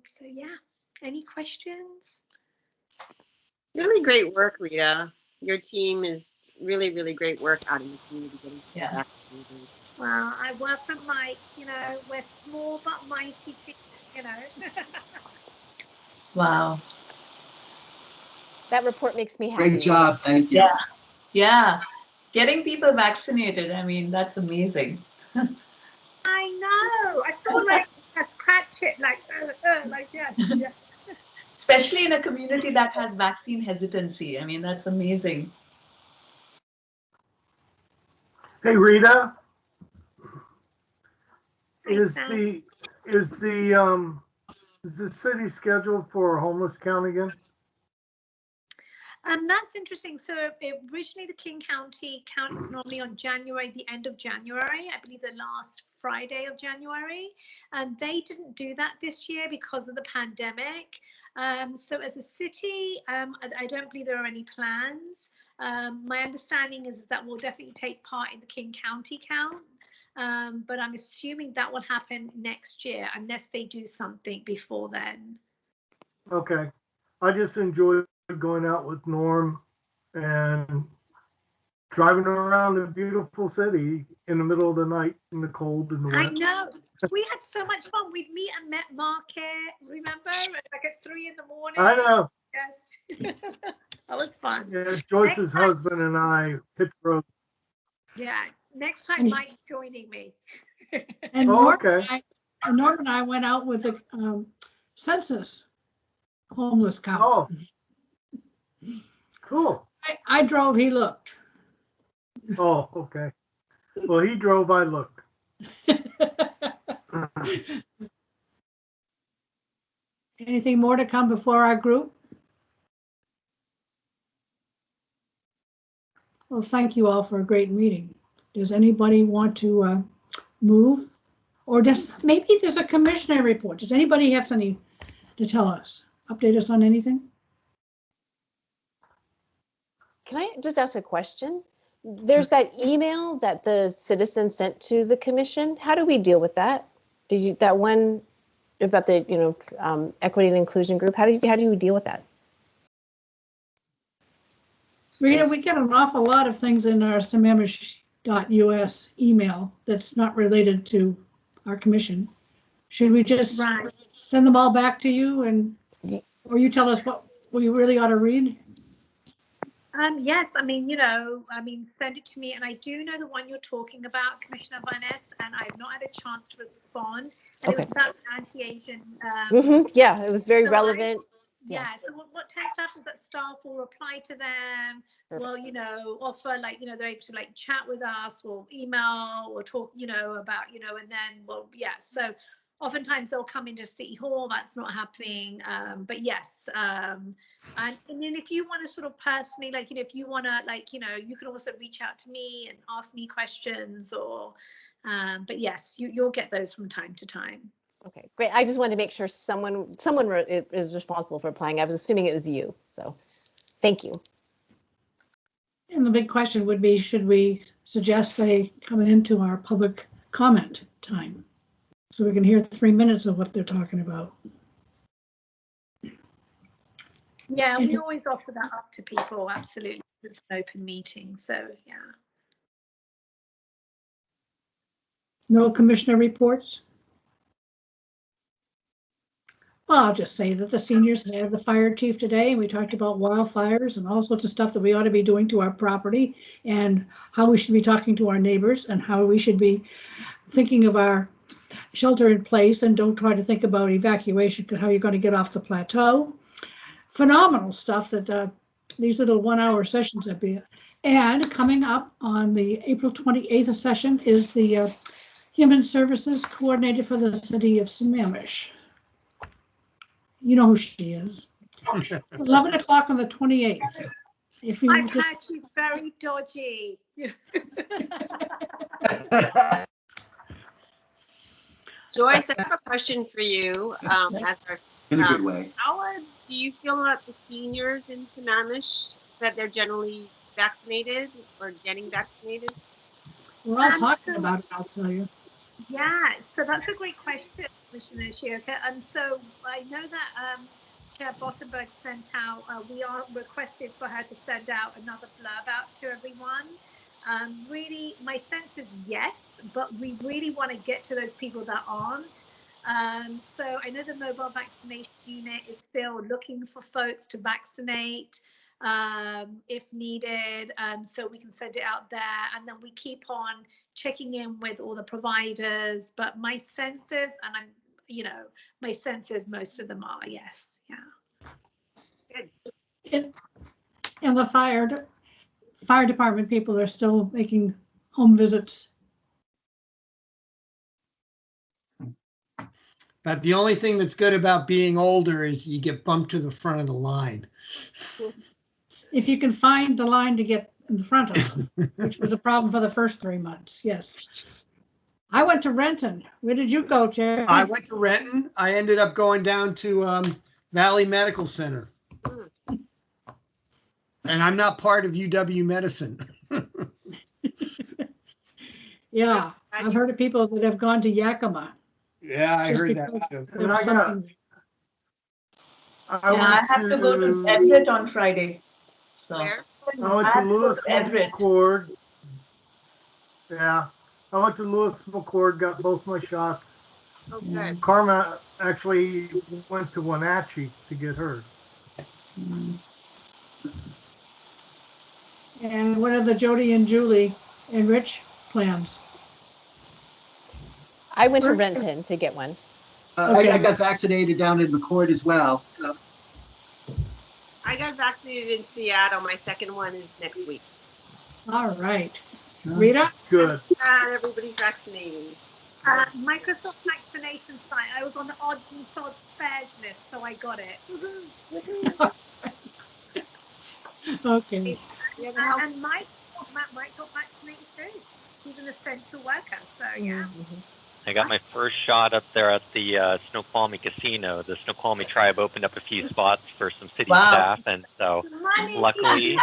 So yeah, any questions? Really great work, Rita. Your team is really, really great work out in the community getting vaccinated. Well, I work for Mike, we're small but mighty team, Wow. That report makes me happy. Great job. Thank you. Yeah. Yeah. Getting people vaccinated, that's amazing. I know. I feel like I scratch it yeah. Especially in a community that has vaccine hesitancy. That's amazing. Hey, Rita, is the city scheduled for a homeless count again? That's interesting. So originally the King County count is normally on the end of January, I believe the last Friday of January. They didn't do that this year because of the pandemic. So as a city, I don't believe there are any plans. My understanding is that we'll definitely take part in the King County count. But I'm assuming that will happen next year unless they do something before then. Okay. I just enjoyed going out with Norm and driving around a beautiful city in the middle of the night in the cold and the wet. I know. We had so much fun. We'd meet at Met Market, remember? At 3 in the morning. I know. Yes. That was fun. Yeah, Joyce's husband and I hit the road. Yeah. Next time, Mike's joining me. And Norm and I went out with a census homeless count. Oh, cool. I drove, he looked. Oh, okay. Well, he drove, I looked. Anything more to come before our group? Well, thank you all for a great meeting. Does anybody want to move? Or maybe there's a commissioner report. Does anybody have something to tell us? Update us on anything? Can I just ask a question? There's that email that the citizen sent to the commission. How do we deal with that? Did you, that one about the, equity and inclusion group, how do you deal with that? Rita, we get an awful lot of things in our sammamish.us email that's not related to our commission. Should we just send them all back to you or you tell us what we really ought to read? Yes, send it to me. And I do know the one you're talking about, Commissioner Vines, and I've not had a chance to respond. And it was about anti-Asian. Yeah, it was very relevant. So what tends to happen is that staff will reply to them, will, offer they're able to chat with us, we'll email or talk, about, and then, so oftentimes they'll come into City Hall. That's not happening. But yes, and then if you want to sort of personally, if you want to, you can also reach out to me and ask me questions or, but yes, you'll get those from time to time. Okay, great. I just wanted to make sure someone is responsible for applying. I was assuming it was you, so thank you. And the big question would be, should we suggest they come into our public comment time so we can hear 3 minutes of what they're talking about? Yeah, we always offer that up to people, absolutely. It's an open meeting, so yeah. No commissioner reports? Well, I'll just say that the seniors had the fire chief today, and we talked about wildfires and all sorts of stuff that we ought to be doing to our property and how we should be talking to our neighbors and how we should be thinking of our shelter in place and don't try to think about evacuation because how you're going to get off the plateau. Phenomenal stuff that these little 1 hour sessions have been. And coming up on the April 28th session is the Human Services Coordinator for the City of Sammamish. You know who she is. 11 o'clock on the 28th. If you I've heard she's very dodgy. Joyce, I have a question for you. In a good way. How do you feel about the seniors in Sammamish, that they're generally vaccinated or getting vaccinated? We're all talking about it, I'll tell you. Yeah, so that's a great question, Commissioner Shioka. And so I know that Chair Bottenberg sent out, we are requested for her to send out another blurb out to everyone. Really, my sense is yes, but we really want to get to those people that aren't. So I know the mobile vaccination unit is still looking for folks to vaccinate if needed, so we can send it out there, and then we keep on checking in with all the providers. But my sense is, my sense is most of them are, yes. Yeah. Good. And the fire department people are still making home visits. But the only thing that's good about being older is you get bumped to the front of the line. If you can find the line to get in front of them, which was a problem for the first 3 months, yes. I went to Renton. Where did you go, Jerry? I went to Renton. I ended up going down to Valley Medical Center. And I'm not part of UW Medicine. Yeah, I've heard of people that have gone to Yakima. Yeah, I heard that too. There was something. I have to go to Everett on Friday. So Where? I went to Lewis McCord. Yeah, I went to Lewis McCord, got both my shots. Oh, good. Karma actually went to Wenatchee to get hers. And what are the Jody and Julie and Rich plans? I went to Renton to get one. Okay. I got vaccinated down in McCord as well. So. I got vaccinated in Seattle. My second one is next week. All right. Rita? Good. Everybody's vaccinating. Microsoft vaccination site. I was on the odds and sods spares list, so I got it. Okay. And my might not vaccinate too. He's an essential worker, so yeah. I got my first shot up there at the Snoqualmie Casino. The Snoqualmie tribe opened up a few spots for some city staff, and so luckily. You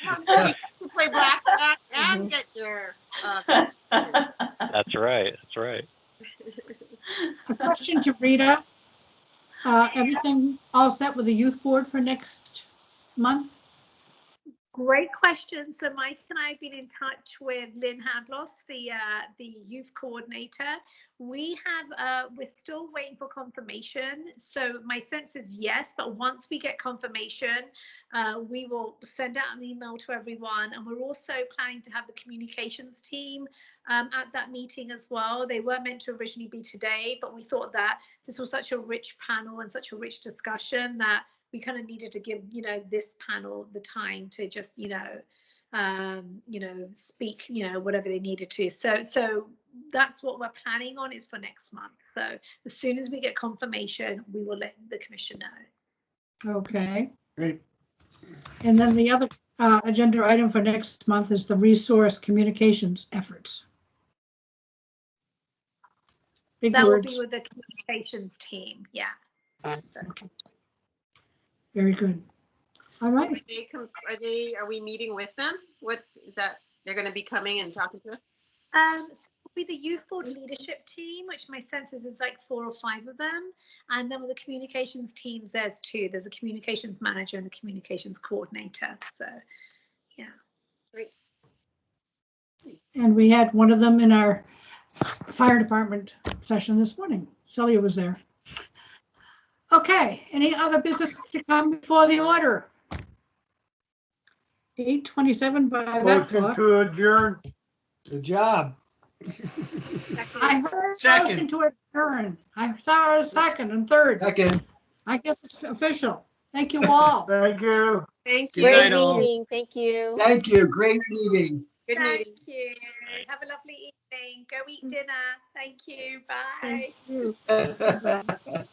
can play blackjack and get your vaccination. That's right. That's right. A question to Rita. Everything all set with the youth board for next month? Great question. So Mike and I have been in touch with Lynn Hadlos, the youth coordinator. We're still waiting for confirmation. So my sense is yes, but once we get confirmation, we will send out an email to everyone. And we're also planning to have the communications team at that meeting as well. They were meant to originally be today, but we thought that this was such a rich panel and such a rich discussion that we kind of needed to give, this panel the time to just, speak, whatever they needed to. So that's what we're planning on is for next month. So as soon as we get confirmation, we will let the commission know. Okay. Great. And then the other agenda item for next month is the resource communications efforts. Big that words. will be with the communications team. Yeah. Okay. Very good. All right. Are we meeting with them? Is that? They're going to be coming and talking to us? So it'll be the youth board leadership team, which my sense is like 4 or 5 of them. And then with the communications teams, there's 2. There's a communications manager and a communications coordinator. So, yeah. Great. And we had one of them in our fire department session this morning. Celia was there. Okay, any other business to come before the order? 8:27 by that Motion clock. to adjourn. Good job. I heard Second. motion to adjourn. I saw a second and third. Second. I guess it's official. Thank you all. Thank you. Thank Good you. Great night, all. meeting. Thank you. Thank you. Great meeting. Good Thank meeting. you. Have a lovely evening. Go eat dinner. Thank you. Bye. Thank you.